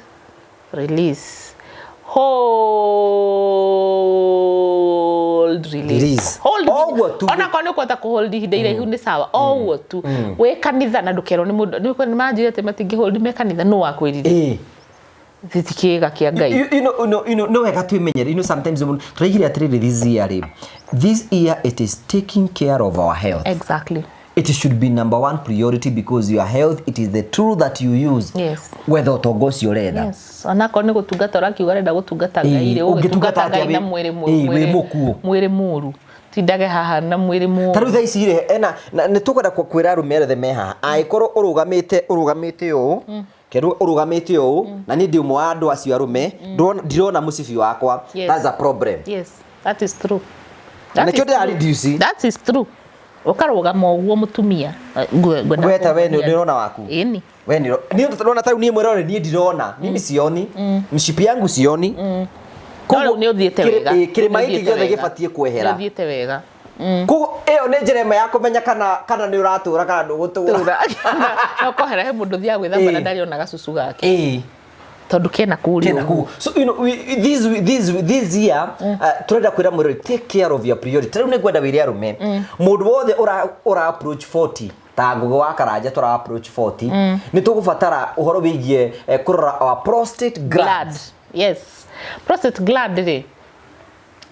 release hold release hold ona kwa nukwata ku hold hinde iraihu ni sawa oguo tu we kanitha na ndukero ni mundu ni kwa manjire te matingi hold me kanitha no wakwirire thitikiga kia ngai no wega twimenyere sometimes turaigire atiriri this year it is taking care of our health exactly it should be number one priority because your health it is the tool that you use yes whether utongoci urenda yes onako ni gutungata urakiuga renda gutungata ngai ri ugitungata ngai na mwiri muru tidage haha na mwiri muru taru tha ici ri ena ni tukwenda kwira rumerere me haha aikorwo urugamite u keru urugamite u na ni ndi umwe wa andu acio arume ndirona mucibi wakwa that's a problem yes that is true that is true ukarugama uguo mutumia gweta we ni ndirona waku ini we ni ndirona taru ni mwirore ni ndirona mimi sioni mshipi yangu sioni koguo ni uthiete wega kirima iki giothe gibatie kwehera ni uthiete wega koguo iyo ni njirema ya kumenya kana ni uratura kana ndugutura no kohera he mundu thia gwithamba na ndari ona gacucu gake tondu kena kurio so you know this year turenda kwira mwirore take care of your priority taru ni gwenda wiri arume mundu wothe ura approach 40 ta ngugo wa karanja tura approach 40 ni tugubatara uhoro wigie kurora our prostate gland yes prostate gland ri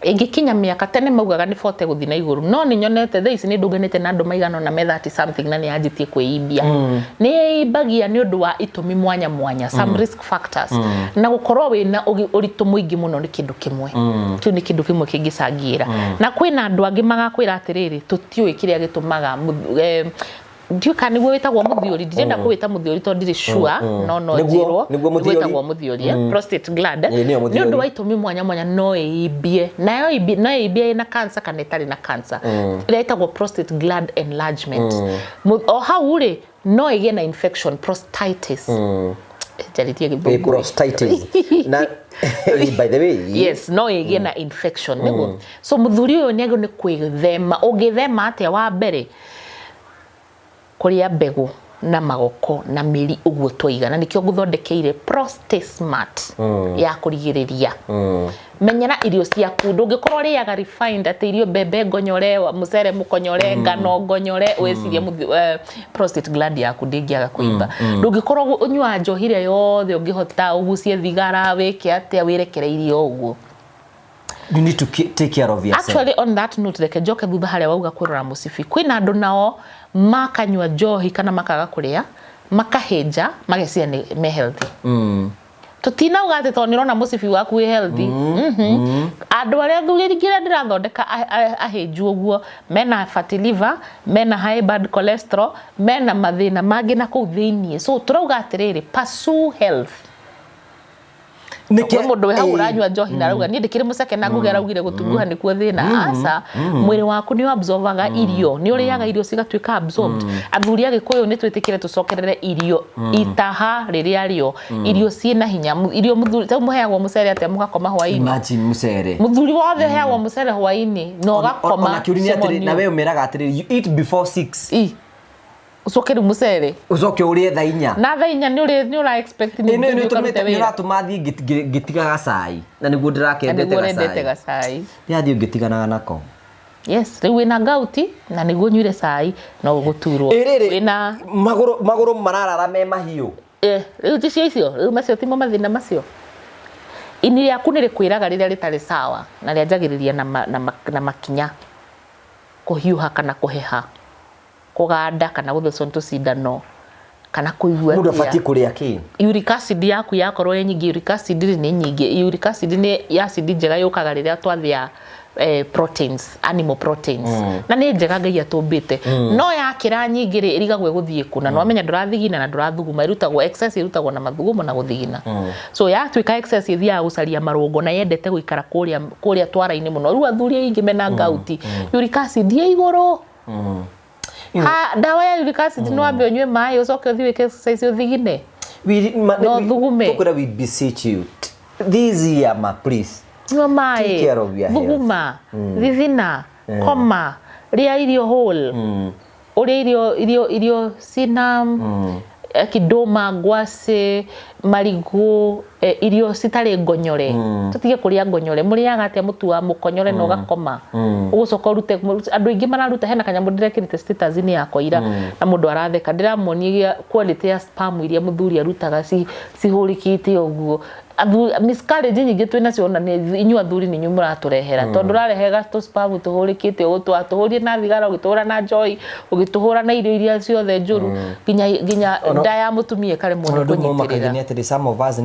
ingikinya miaka tene maugaga ni 40 guthi na iguru no ni nyonete thaa ici ni ndunganite na andu maigana na me 30 something na ni anjitie kwiibia ni ibagia ni undu wa itumi mwanya some risk factors na gukorwo wina uritu muingi muno ni kindu kimwe tu ni kindu kimwe kingicangira na kwina andu angi magakwira atiriri tutiui kiria gitumaga ndio kana gwe wetagwo muthiori ndirenda kuwita muthiori to ndiri sure no njirwo wetagwo muthiori prostate gland ni undu wa itumi mwanya no ibie nayo ibie na cancer kana itari na cancer wetagwo prostate gland enlargement o haure no ige na infection prostatitis jaritie gibungu prostatitis na by the way yes no ige na infection nego so muthuri uyu nego ni kwithema ugithema atia wa mbere kuria mbegu na magoko na miri uguo twaigana nikio nguthondekeire prostate smart ya kurigiriria menyera irio ciaku ndungikorwo riaga refined ati irio bebe ngonyore mucere mukonyore ngano ngonyore wecirie prostate gland yaku ndingiaga kuimba ndungikorwo unywa njohire yothe ungihota ugucie thigara weke atia wirekereirio uguo you need to take care of yourself actually on that note reke njoke thutha haria wauga kurora mucibi kwina andu nao makanywa njohi kana makaga kuria makahenja magecia ni me healthy tutina ugate to nirona mucibi waku we healthy andu aria thugirigira ndirathondeka ahenju uguo mena fatty liver mena high blood cholesterol mena mathina mangi na ku thiini so turauga atiriri pursue health nike mundu we hau uranywa njohi na rauga ni ndikire muceke na ngugera ugire gutunguha ni kuo thina asa mwiri waku ni absorbaga irio ni uriaga irio cigatuika absorbed athuri agikuyu ni twitikire tucokerere irio itaha riria rio irio ciina hinya irio muthuri ta muheagwo mucere atia mugakoma hwaini imagine mucere muthuri wothe heagwo mucere hwaini no gakoma ona kiurini atiri na we umeraga atiri you eat before 6 ucokere mucere ucoke urie thaa 4 na thaa 4 ni ura expect ni ni uratuma thi ngitigaga cai na niguo ndirakendete gacai yathi ngitiganaga nako yes riu wina gauti na niguo nyuire cai no guturwo wina maguru mararara me mahiu riu ticio icio riu macio timo mathina macio ini yaku ni rikwiraga riria ritari sawa na rianjagiriria na makinya kuhiuha kana kuheha kuganda kana guthecwo ntu cindano kana kuigua mundu abati kuria ki uric acid yaku yakorwo nyingi uric acid ni nyingi uric acid ni acid njega yukaga riria twathia proteins animal proteins na ni njega Ngai atumbite no yakira nyingi ri irigagwe guthie kuna no amenya ndurathigina na ndurathuguma irutagwo excess irutagwo na mathugumo na guthigina so ya twika excess ithia gucaria marungo na yendete guikara kuria twara-ini muno riu athuri aingi mena gauti uric acid ye iguru dawa ya uric acid no ambe onywe mai ucoke uthie wike exercise uthigine no thugume tukura we beseech you this year ma please no mai thuguma thithina koma ria irio whole uri irio sinam kidoma ngwase marigu irio citari ngonyore tutige kuria ngonyore muriaga atia mutu wa mukonyore no gakoma ugucoka urute andu ingi mararuta hena kanyamu ndirekirite status ni yakwa ira na mundu aratheka ndiramonia quality ya sperm iria muthuri arutaga cihurikite uguo miscarriage nyingi twina ciona ni inyu athuri ni nyumura aturehera tondu rarehega to sperm tuhurikite atuhurie na thigara ugituhura na joy ugituhura na irio iria ciothe njuru ginya nda ya mutumia kare muno kunyitirira ni ati some of us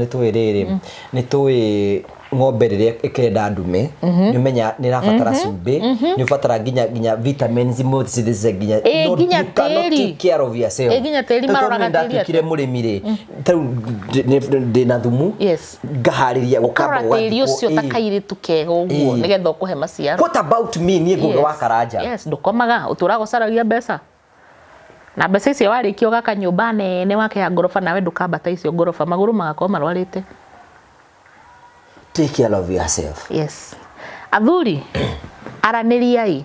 ni tuwi ng'ombe riria ikenda ndume ni menya ni rafatara cumbi ni ufatara ginya vitamins multivitamins ginya teri care of yourself ginya teri maroraga teri kire murimire tau ndina thumu ngahariria gukamba teri ucio takaire tukega uguo nigetha ukuhe maciaro what about me ni nguge wa karanja yes ndukomaga uturago caragia mbeca na mbeca icio warikio gaka nyumba nene wake ya gorofa nawe ndukambata icio gorofa maguru magakorwo marwarite take care of yourself yes athuri araniriai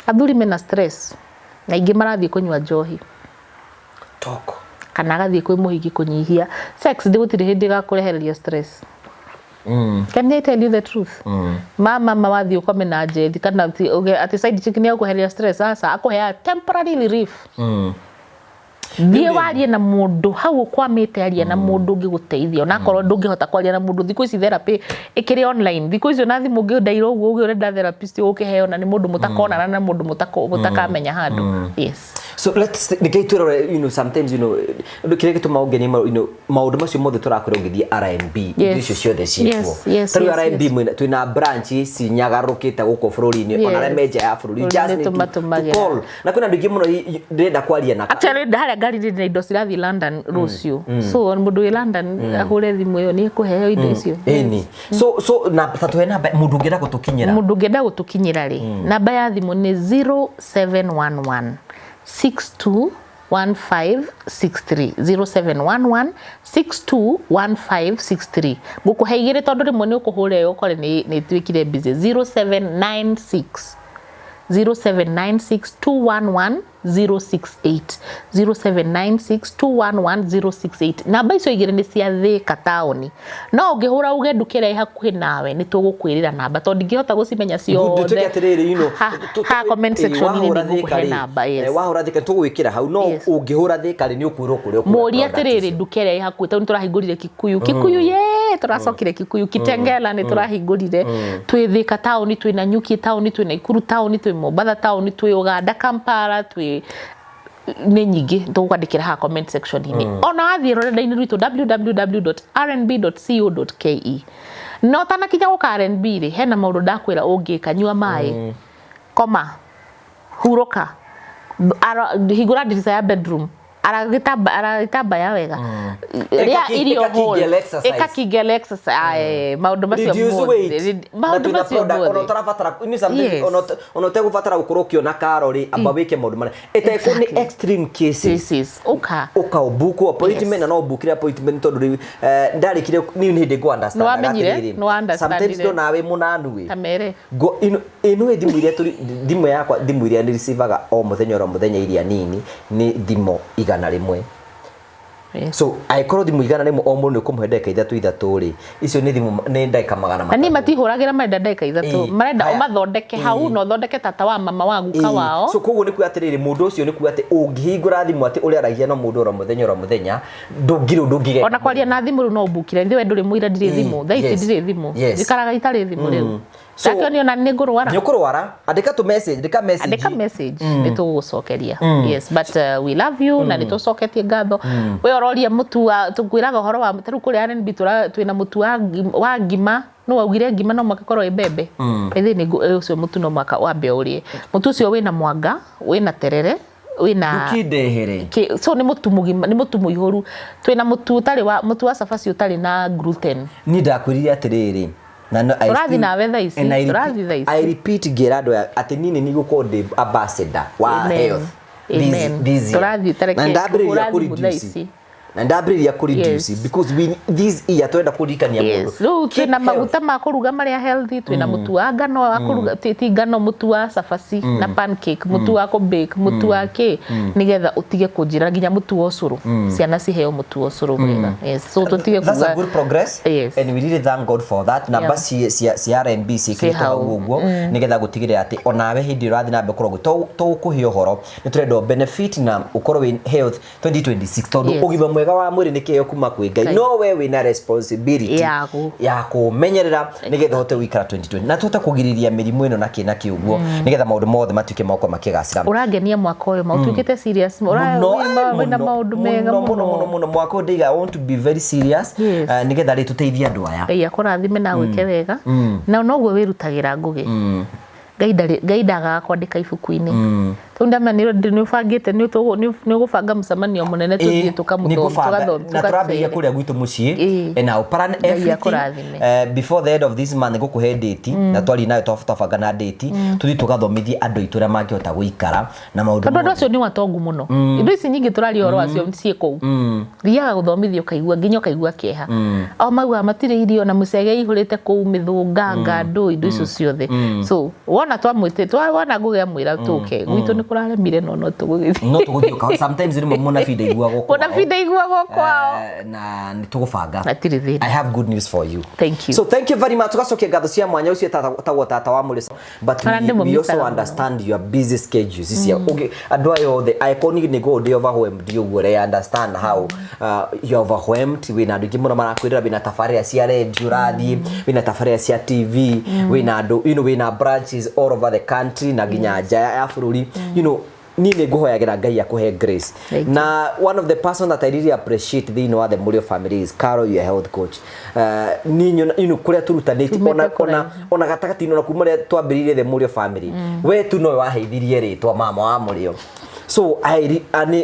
athuri mena stress na ingi marathie kunywa njohi talk kana gathie kwi muhigi kunyihia sex ndigutire hindi ga kurehereria stress can I tell you the truth mama wathie ukome na jethi kana ati side chick ni akuhereria stress sasa akuhea temporary relief Thie warie na mundu hau kwamite aria na mundu ngiguteithia ona korwo ndungihota kwaria na mundu thiku ici therapy ikiri online thiku ici na thimu ngiundairo uguo ugi urenda therapist ukiheo na ni mundu mutakona na mundu mutakamenya handu yes so let's get sometimes kire gituma ugeni maundu macio mothe turakora ugithie R&B icio ciothe cietwo tari R&B twina branch cinyagarukite guko bururi-ini ona remeja ya bururi just call na kuna ndingi muno ndenda kwaria na actually ndahara gari ndina indo cirathi London rucio so mundu wi London ahure thimu iyo ni kuheo indo icio eni so na tatuhe namba mundu ngenda gutukinyira ri namba ya thimu ni 0711 621563 0711 621563 ngukuheigire tondu rimwe ni ukuhure yo kore ni twikire busy 0796 211 068 0796211068 namba icio igire ni cia Thika taoni no ngihura uge ndukire hakuhi nawe ni tugukwirira namba tondu ngihota gucimenya ciothe ha comment section ni ngukuhe namba yes wahura Thika tugwikira hau no ungihura Thika ni ukwirwo kuria muri atiriri ndukire hakuhi tondu turahingurire Kikuyu ye turacokire Kikuyu Kitengela ni turahingurire twi Thika taoni twi na Nyuki taoni twi na Ikuru taoni twi Mombasa taoni twi Uganda Kampala twi ni nyingi tukwandikira ha comment section ini ona wathie rorenda-ini rwitu www.rnb.co.ke no tana kinya guka RNB ri hena maundu ndakwira ungika nyua mai koma huruka hingura ndirica ya bedroom aragitamba ya wega ria irio hole Kegel exercise maundu macio maundu macio ono tarafatara ni something ono tegufatara gukurukio na karori amba wike maundu mara ite ni extreme cases uka buku appointment no bukire appointment tondu ndarikire ni hindi go understand sometimes do nawe munanu wi tamere go ino thimu iria thimu yakwa thimu iria ni receivaga o muthenya iria nini ni thimo igana rimwe so aikoro thimu igana rimwe o mundu kumuhendeka ithatu ri icio ni thimu ni ndeka magana matatu ni matihuragira marenda ndeka ithatu marenda umathondeke hau no thondeke tata wa mama wa guka wao so koguo ni kuya atiriri mundu ucio ni kuya ati ungihingura thimu ati uri aragia no mundu ora muthenya ndungire ona kwaria na thimu no mbukire ndi we nduri muira ndiri thimu thaici ndiri thimu zikaraga itari thimu riu Sakio ni ona ni ngurwara. Ni ukurwara, andika tu message, andika message nitugucokeria. Yes, but we love you na nitucoketie ngatho. We ororia mutu tukwiraga horo wa taru kuri RNB twina mutu wa ngima no waugire ngima no makakorwo ibebe. Ethi ni ucio mutu no maka wambe urie. Mutu ucio wina mwanga, wina terere, wina ukidehere. So ni mutu mugima, ni mutu muihuru. Twina mutu utari wa mutu wa cabaci utari na gluten. Ni ndakwirire atiriri. I repeat Gerardo ati nini ni guko de ambassador wa health. This na ndabiriria ku reduce because we this year twenda kurikania mundu. So twina maguta ma kuruga maria healthy, twina mutu wa ngano wa kuruga ti ngano, mutu wa cabaci na pancake, mutu wa bake, mutu wa nigetha utige kunjira nginya mutu wa ucuru. Ciana ciheo mutu wa ucuru wega. Yes, so tutige kuga. That's a good progress. Yes. And we really thank God for that. Na basi RNB cikirito uguo nigetha gutigire ati onawe hindi urathi na mbe kurogo to kuhio horo ni turendo benefit na ukorwo in health 2026 tondu ugima mwega wa mwiri nikio kuma kwi Ngai no we wina responsibility ya kumenyerera nigetha hote wikara 2020 na tuta kugiriria mirimu ino na kiuguo nigetha maundu mothe matuike mako makigacira. Urangenia mwaka uyu mautukite serious wina maundu mega muno mwaka uyu I want to be very serious nigetha ri tuteithia andu aya. Ngai akurathime na gwike wega na no gwe wirutagira ngugi. Ngai ndaga kwandika ibuku-ini. Tunda ni ufangite ni ugubanga mucemanio munene tuthie tukamuthoma na turambia kuria gwitu mucii and now plan everything before the end of this month gukuhe date na twari nayo twabanga na date tuthie tugathomithie andu itu ria mangihota guikara na maundu tondu acio ni watongu muno indo ici nyingi turari oro acio cie kou thiaga guthomithio kaigua nginya kaigua kieha au maua matire irio na mucege ihurite kou mithunganga ndu indo icio ciothe so wona twamwite wona ngugia mwira tuke gwitu ni kuraremire no tuguthio ka sometimes ni mona fida igua goko kwao na ni tugubanga. I have good news for you. Thank you. So thank you very much. Tugacokia ngatho cia mwanya ucio tata wa muri but we also understand your busy schedules this year. Okay, andu ayo the iconic ni go de overwhelmed you will understand how you overwhelmed we na ndu muno marakwirira bina tafaria cia radio rathi bina tafaria cia TV we na andu we na branches all over the country na ginya nja ya bururi nini nguhoyagira Ngai akuhe grace na one of the person that I really appreciate the the Murio family is Carol, your health coach. Ninyo kuria turutanite ona gatakati no kuma ria twambiririe the Murio family we tu no waheithirie ritwa mama wa Murio. So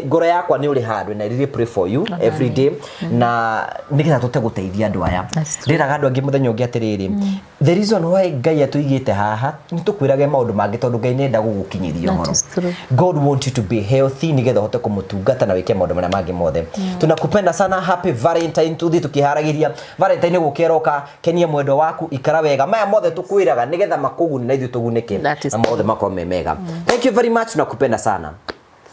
ngoro yakwa ni uri handu na really pray for you every day na nigetha tute guteithia andu aya ndiraga andu angi muthenya ungi atiriri the reason why Ngai atuigite haha ni tukwirage maundu mangi tondu Ngai nenda gugukinyiria horo. God want you to be healthy nigetha hote kumutungata na wike maundu maria mangi mothe. Tunakupenda sana. Happy Valentine tuthi tukiharagiria Valentine gukeroka kenia mwendo waku ikara wega maya mothe tukwiraga nigetha makuguni na ithu tugunike na mothe makome mega. Thank you very much. Nakupenda sana.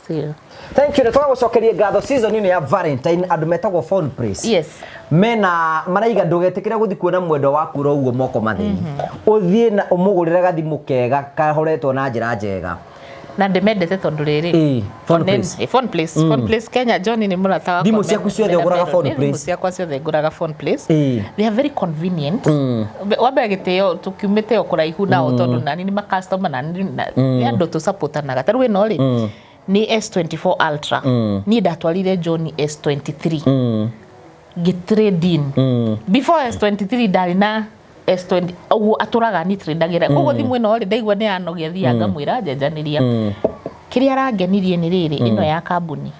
Thank you. Nataka gucokeria ngatho season ino ya Valentine andu metagwo phone praise. Yes. Mena maraiga ndugetikira guthi kuona mwendo waku ro uguo moko mathini. Uthie na umugurira gathimu kega kahoretwo na njira njega. Na ndimendete tondu riri phone place Kenya John ni murata wa dimu ciaku ciothe uguraga phone place dimu ciakwa ciothe nguraga phone place they are very convenient wambe giteo tukiumite okuraihu nao tondu nani ni ma customer nani andu tu supportanaga taru we no ri ni S24 Ultra ni ndatwarire John S23 gitrade in before S23 ndari na S20 aturaga ni tradeagira kogo thimu ino ri ndaigua ni anogia thianga mwira njenjaniria kiria arangenirie ni riri ino ya kambuni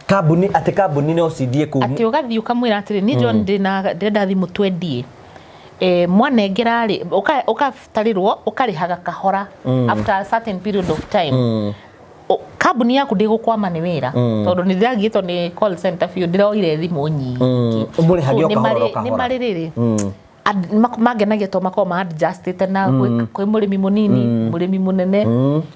ati kambuni no cindie ku ati ugathi ukamwira atiri ni John ndenda thimu twendie mwanengera ri ukatarirwo ukarihaga kahora after a certain period of time kambuni yaku ndigukwama ni wira tondu ni ndagitwo ni call center field ndiroire thimu nyingi umurihagio kahora ni maririri magenagia to makoma adjustete na kwi murimi munini murimi munene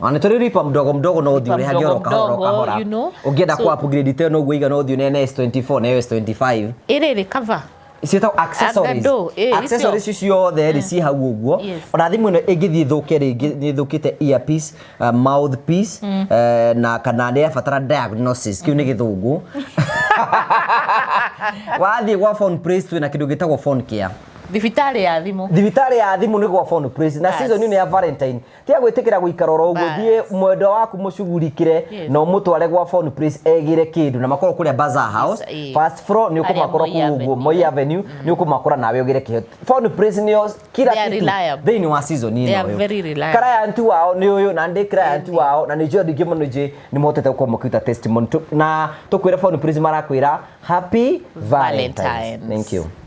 ana turi ripa mdogo no uthi urihagio ro kahora ungienda ku upgrade te no guiga no uthi ne S24 na S25 iriri cover isita accessories icio there si hau uguo ona thimu ino ingithii thuke ringi ni thukite earpiece mouthpiece na kana ni abatara diagnosis kiu ni githungu wathi gwa phone praise twina kindu gitagwo phone care Thibitari ya thimu. Thibitari ya thimu ni gwa phone praise na season ni ya Valentine. Tia gwitikira guikara ro uguo thie mwendo waku mucugurikire no mutware gwa phone praise egire kindu na makoro kuria Bazaar House first floor ni ukumakora kuguo Moi Avenue ni ukumakora nawe ogire kihe. Phone praise ni kila kitu thini wa season ni no. Client wao ni uyu na ndi client wao na ni jodi gimono je ni motete kwa mukita testimony na tukwira phone praise marakwira happy Valentine. Thank you.